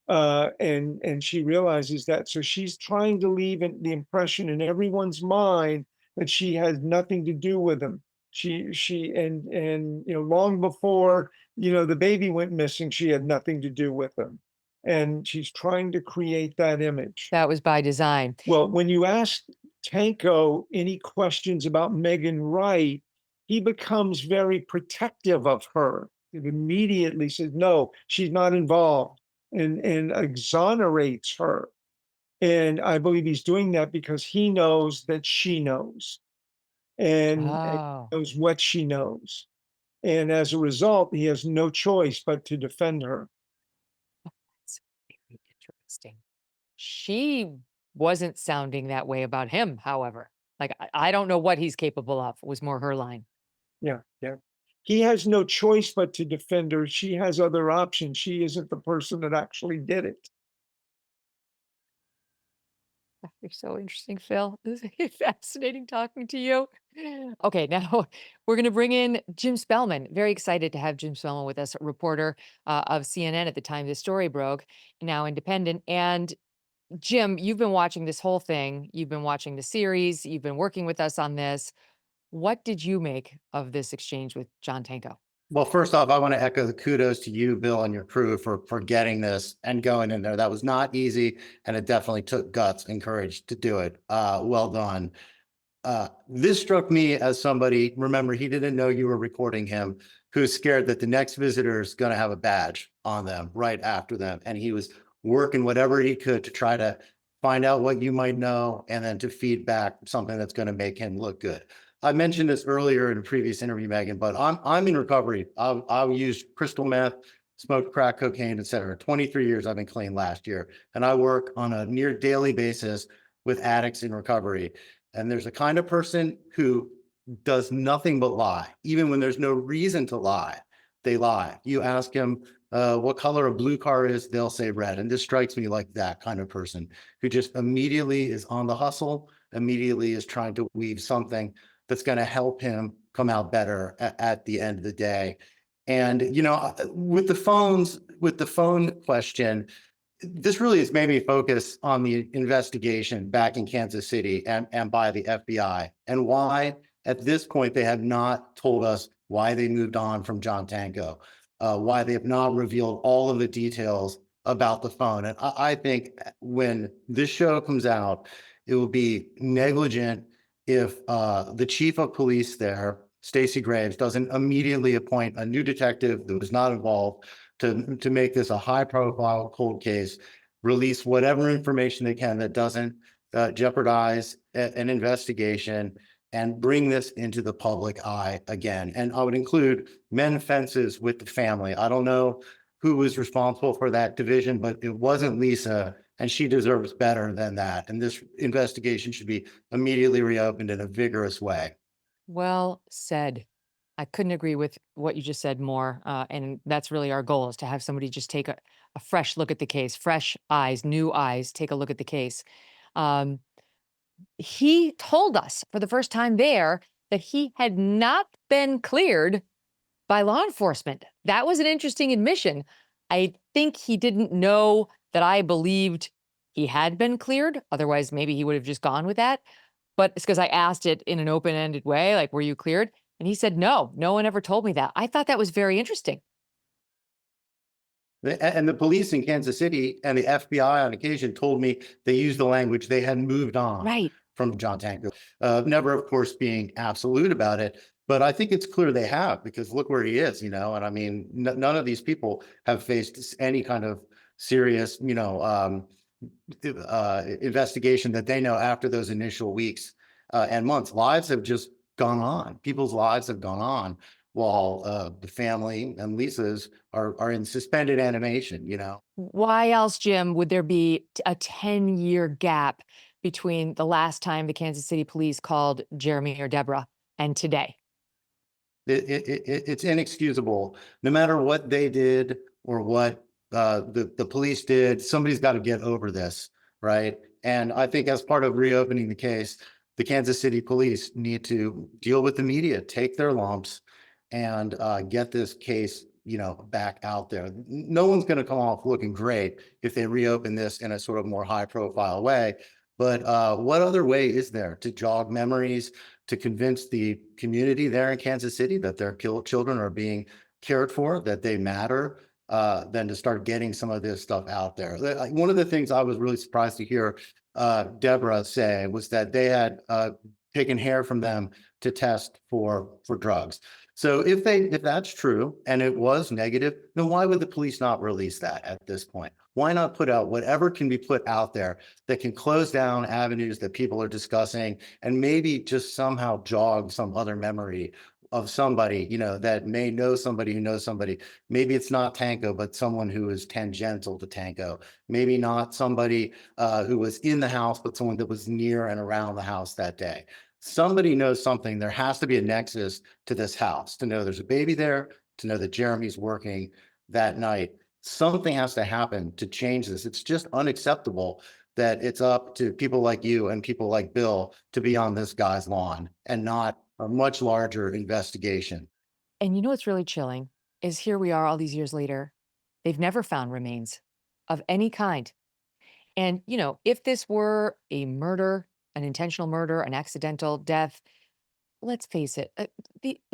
And she realizes that. So she's trying to leave the impression in everyone's mind that she has nothing to do with him. And long before, the baby went missing, she had nothing to do with him. And she's trying to create that image. That was by design. Well, when you ask Tanko any questions about Megyn Wright, he becomes very protective of her. He immediately says, no, she's not involved, and exonerates her. And I believe he's doing that because he knows that she knows, and knows what she knows. And as a result, he has no choice but to defend her. That's very interesting. She wasn't sounding that way about him, however. Like, I don't know what he's capable of, was more her line. Yeah. He has no choice but to defend her. She has other options. She isn't the person that actually did it. You're so interesting, Phil. This is fascinating talking to you. Okay, now we're going to bring in Jim Spellman. Very excited to have Jim Spellman with us, a reporter of CNN at the time this story broke, now independent. And Jim, you've been watching this whole thing. You've been watching the series. You've been working with us on this. What did you make of this exchange with John Tanko? Well, first off, I want to echo the kudos to you, Bill, and your crew for getting this and going in there. That was not easy, and it definitely took guts and courage to do it. Well done. This struck me as somebody, remember, he didn't know you were recording him, who's scared that the next visitor is going to have a badge on them right after them. And he was working whatever he could to try to find out what you might know and then to feed back something that's going to make him look good. I mentioned this earlier in a previous interview, Megyn, but I'm in recovery. I've used crystal meth, smoked crack cocaine, et cetera. 23 years I've been clean last year. And I work on a near daily basis with addicts in recovery. And there's a kind of person who does nothing but lie. Even when there's no reason to lie, they lie. You ask them what color a blue car is, they'll say red. And this strikes me like that kind of person who just immediately is on the hustle, immediately is trying to weave something that's going to help him come out better at the end of the day. And, with the phone question, this really has made me focus on the investigation back in Kansas City and by the FBI, and why at this point they have not told us why they moved on from John Tanko, why they have not revealed all of the details about the phone. And I think when this show comes out, it will be negligent if the chief of police there, Stacey Graves, doesn't immediately appoint a new detective that was not involved to make this a high-profile cold case, release whatever information they can that doesn't jeopardize an investigation, and bring this into the public eye again. And I would include mend fences with the family. I don't know who was responsible for that division, but it wasn't Lisa, and she deserves better than that. And this investigation should be immediately reopened in a vigorous way. Well said. I couldn't agree with what you just said more. And that's really our goal, is to have somebody just take a fresh look at the case, fresh eyes, new eyes, take a look at the case. He told us for the first time there that he had not been cleared by law enforcement. That was an interesting admission. I think he didn't know that I believed he had been cleared. Otherwise, maybe he would have just gone with that. But it's because I asked it in an open-ended way, like, were you cleared? And he said, no one ever told me that. I thought that was very interesting. And the police in Kansas City and the FBI on occasion told me they used the language they had moved on from John Tanko. Never, of course, being absolute about it. But I think it's clear they have, because look where he is, And I mean, none of these people have faced any kind of serious, investigation that they know after those initial weeks and months. Lives have just gone on. People's lives have gone on while the family and Lisa's are in suspended animation, you know? Why else, Jim, would there be a 10-year gap between the last time the Kansas City police called Jeremy or Deborah and today? It's inexcusable. No matter what they did or what the police did, somebody's got to get over this, right? And I think as part of reopening the case, the Kansas City police need to deal with the media, take their lumps, and get this case, you know, back out there. No one's going to come off looking great if they reopen this in a sort of more high-profile way. But what other way is there to jog memories, to convince the community there in Kansas City that their children are being cared for, that they matter, than to start getting some of this stuff out there? One of the things I was really surprised to hear Deborah say was that they had taken hair from them to test for drugs. So if that's true and it was negative, then why would the police not release that at this point? Why not put out whatever can be put out there that can close down avenues that people are discussing and maybe just somehow jog some other memory of somebody, you know, that may know somebody who knows somebody. Maybe it's not Tanko, but someone who is tangential to Tanko. Maybe not somebody who was in the house, but someone that was near and around the house that day. Somebody knows something. There has to be a nexus to this house to know there's a baby there, to know that Jeremy's working that night. Something has to happen to change this. It's just unacceptable that it's up to people like you and people like Bill to be on this guy's lawn and not a much larger investigation. And you know what's really chilling is here we are all these years later. They've never found remains of any kind. And, you know, if this were a murder, an intentional murder, an accidental death, let's face it,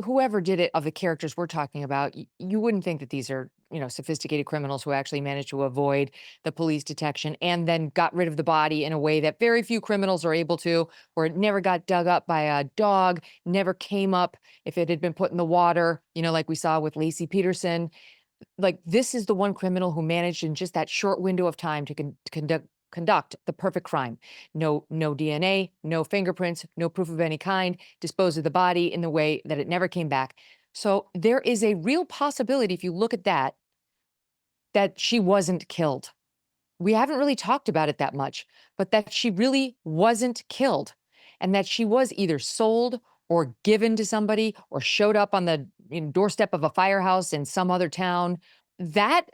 whoever did it of the characters we're talking about, you wouldn't think that these are, you know, sophisticated criminals who actually managed to avoid the police detection and then got rid of the body in a way that very few criminals are able to, where it never got dug up by a dog, never came up if it had been put in the water, you know, like we saw with Lacey Peterson. Like, this is the one criminal who managed in just that short window of time to conduct the perfect crime. No DNA, no fingerprints, no proof of any kind, dispose of the body in the way that it never came back. So there is a real possibility, if you look at that she wasn't killed. We haven't really talked about it that much, but that she really wasn't killed and that she was either sold or given to somebody or showed up on the doorstep of a firehouse in some other town. That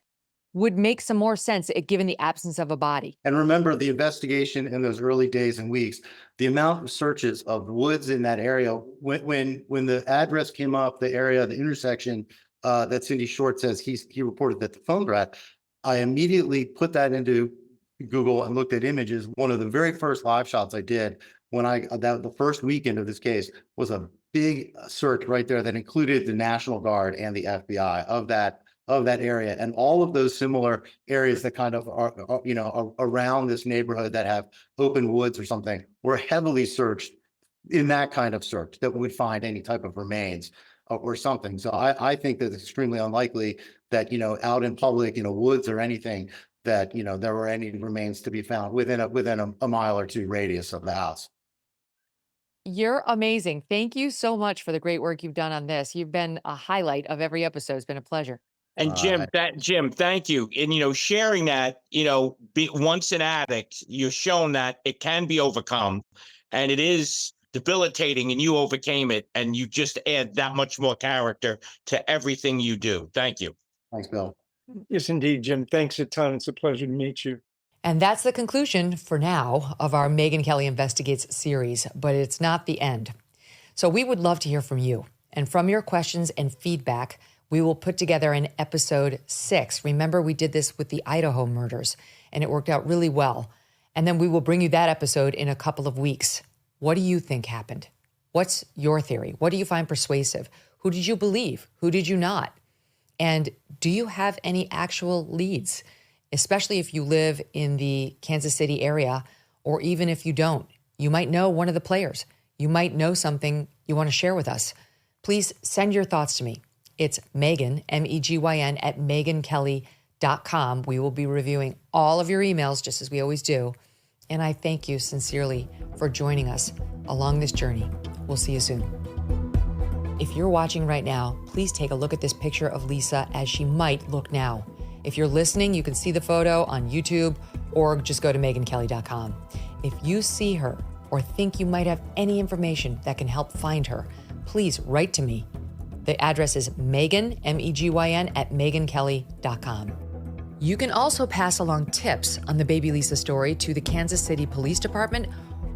would make some more sense given the absence of a body. And remember the investigation in those early days and weeks, the amount of searches of woods in that area, when the address came up, the area, the intersection that Cindy Short says he reported that the phone got, I immediately put that into Google and looked at images. One of the very first live shots I did when the first weekend of this case was a big search right there that included the National Guard and the FBI of that area, and all of those similar areas that kind of are around this neighborhood that have open woods or something were heavily searched in that kind of search that would find any type of remains or something. So I think that it's extremely unlikely that, you know, out in public, you know, woods or anything, that, you know, there were any remains to be found within a mile or two radius of the house. You're amazing. Thank you so much for the great work you've done on this. You've been a highlight of every episode. It's been a pleasure. And Jim, thank you. And, you know, sharing that, you know, once an addict, you're shown that it can be overcome and it is debilitating and you overcame it. And you just add that much more character to everything you do. Thank you. Thanks, Bill. Yes, indeed, Jim. Thanks a ton. It's a pleasure to meet you. And that's the conclusion for now of our Megyn Kelly Investigates series, but it's not the end. So we would love to hear from you. And from your questions and feedback, we will put together an episode 6. Remember, we did this with the Idaho murders, and it worked out really well. And then we will bring you that episode in a couple of weeks. What do you think happened? What's your theory? What do you find persuasive? Who did you believe? Who did you not? And do you have any actual leads, especially if you live in the Kansas City area, or even if you don't? You might know one of the players. You might know something you want to share with us. Please send your thoughts to me. It's Megyn, Megyn, at megynkelly.com. We will be reviewing all of your emails, just as we always do. And I thank you sincerely for joining us along this journey. We'll see you soon. If you're watching right now, please take a look at this picture of Lisa as she might look now. If you're listening, you can see the photo on YouTube or just go to megynkelly.com. If you see her or think you might have any information that can help find her, please write to me. The address is Megyn, M-E-G-Y-N, at megynkelly.com. You can also pass along tips on the Baby Lisa story to the Kansas City Police Department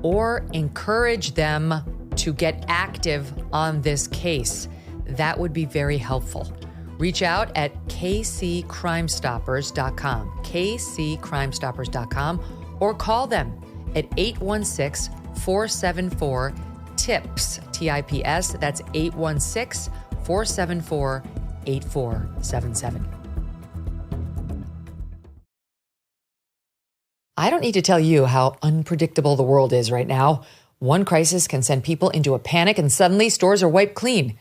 or encourage them to get active on this case. That would be very helpful. Reach out at kccrimestoppers.com, kccrimestoppers.com, or call them at 816-474-TIPS, T-I-P-S. That's 816-474-8477. I don't need to tell you how unpredictable the world is right now. One crisis can send people into a panic and suddenly stores are wiped clean.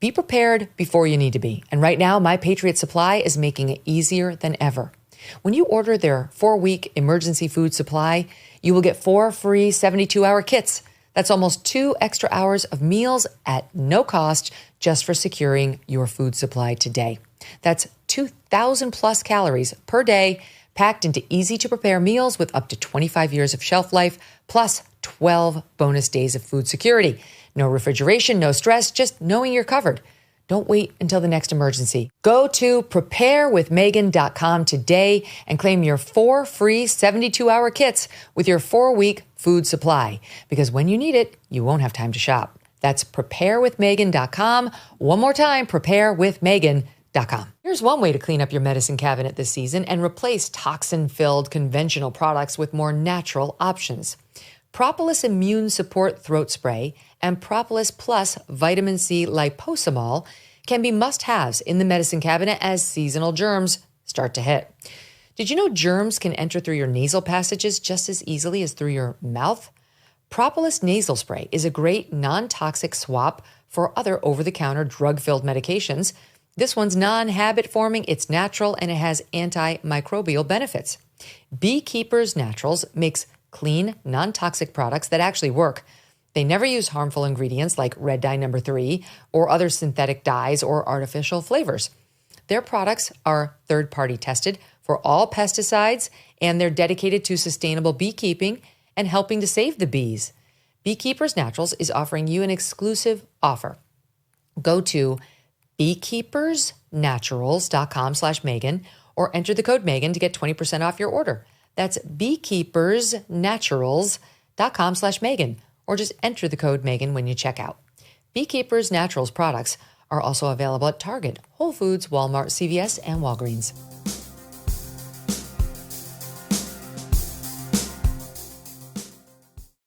Be prepared before you need to be. And right now, My Patriot Supply is making it easier than ever. When you order their 4-week emergency food supply, you will get 4 free 72-hour kits. That's almost 2 extra hours of meals at no cost just for securing your food supply today. That's 2,000 plus calories per day, packed into easy-to-prepare meals with up to 25 years of shelf life, plus 12 bonus days of food security. No refrigeration, no stress, just knowing you're covered. Don't wait until the next emergency. Go to preparewithmegan.com today and claim your 4 free 72-hour kits with your 4-week food supply. Because when you need it, you won't have time to shop. That's preparewithmegan.com. One more time, preparewithmegan.com. Here's one way to clean up your medicine cabinet this season and replace toxin-filled conventional products with more natural options. Propolis Immune Support Throat Spray and Propolis Plus Vitamin C Liposomal can be must-haves in the medicine cabinet as seasonal germs start to hit. Did you know germs can enter through your nasal passages just as easily as through your mouth? Propolis Nasal Spray is a great non-toxic swap for other over-the-counter drug-filled medications. This one's non-habit forming, it's natural, and it has antimicrobial benefits. Beekeepers Naturals makes clean, non-toxic products that actually work. They never use harmful ingredients like red dye number 3 or other synthetic dyes or artificial flavors. Their products are third-party tested for all pesticides, and they're dedicated to sustainable beekeeping and helping to save the bees. Beekeepers Naturals is offering you an exclusive offer. Go to beekeepersnaturals.com/Megyn or enter the code Megyn to get 20% off your order. That's beekeepersnaturals.com/Megyn, or just enter the code Megyn when you check out. Beekeepers Naturals products are also available at Target, Whole Foods, Walmart, CVS, and Walgreens.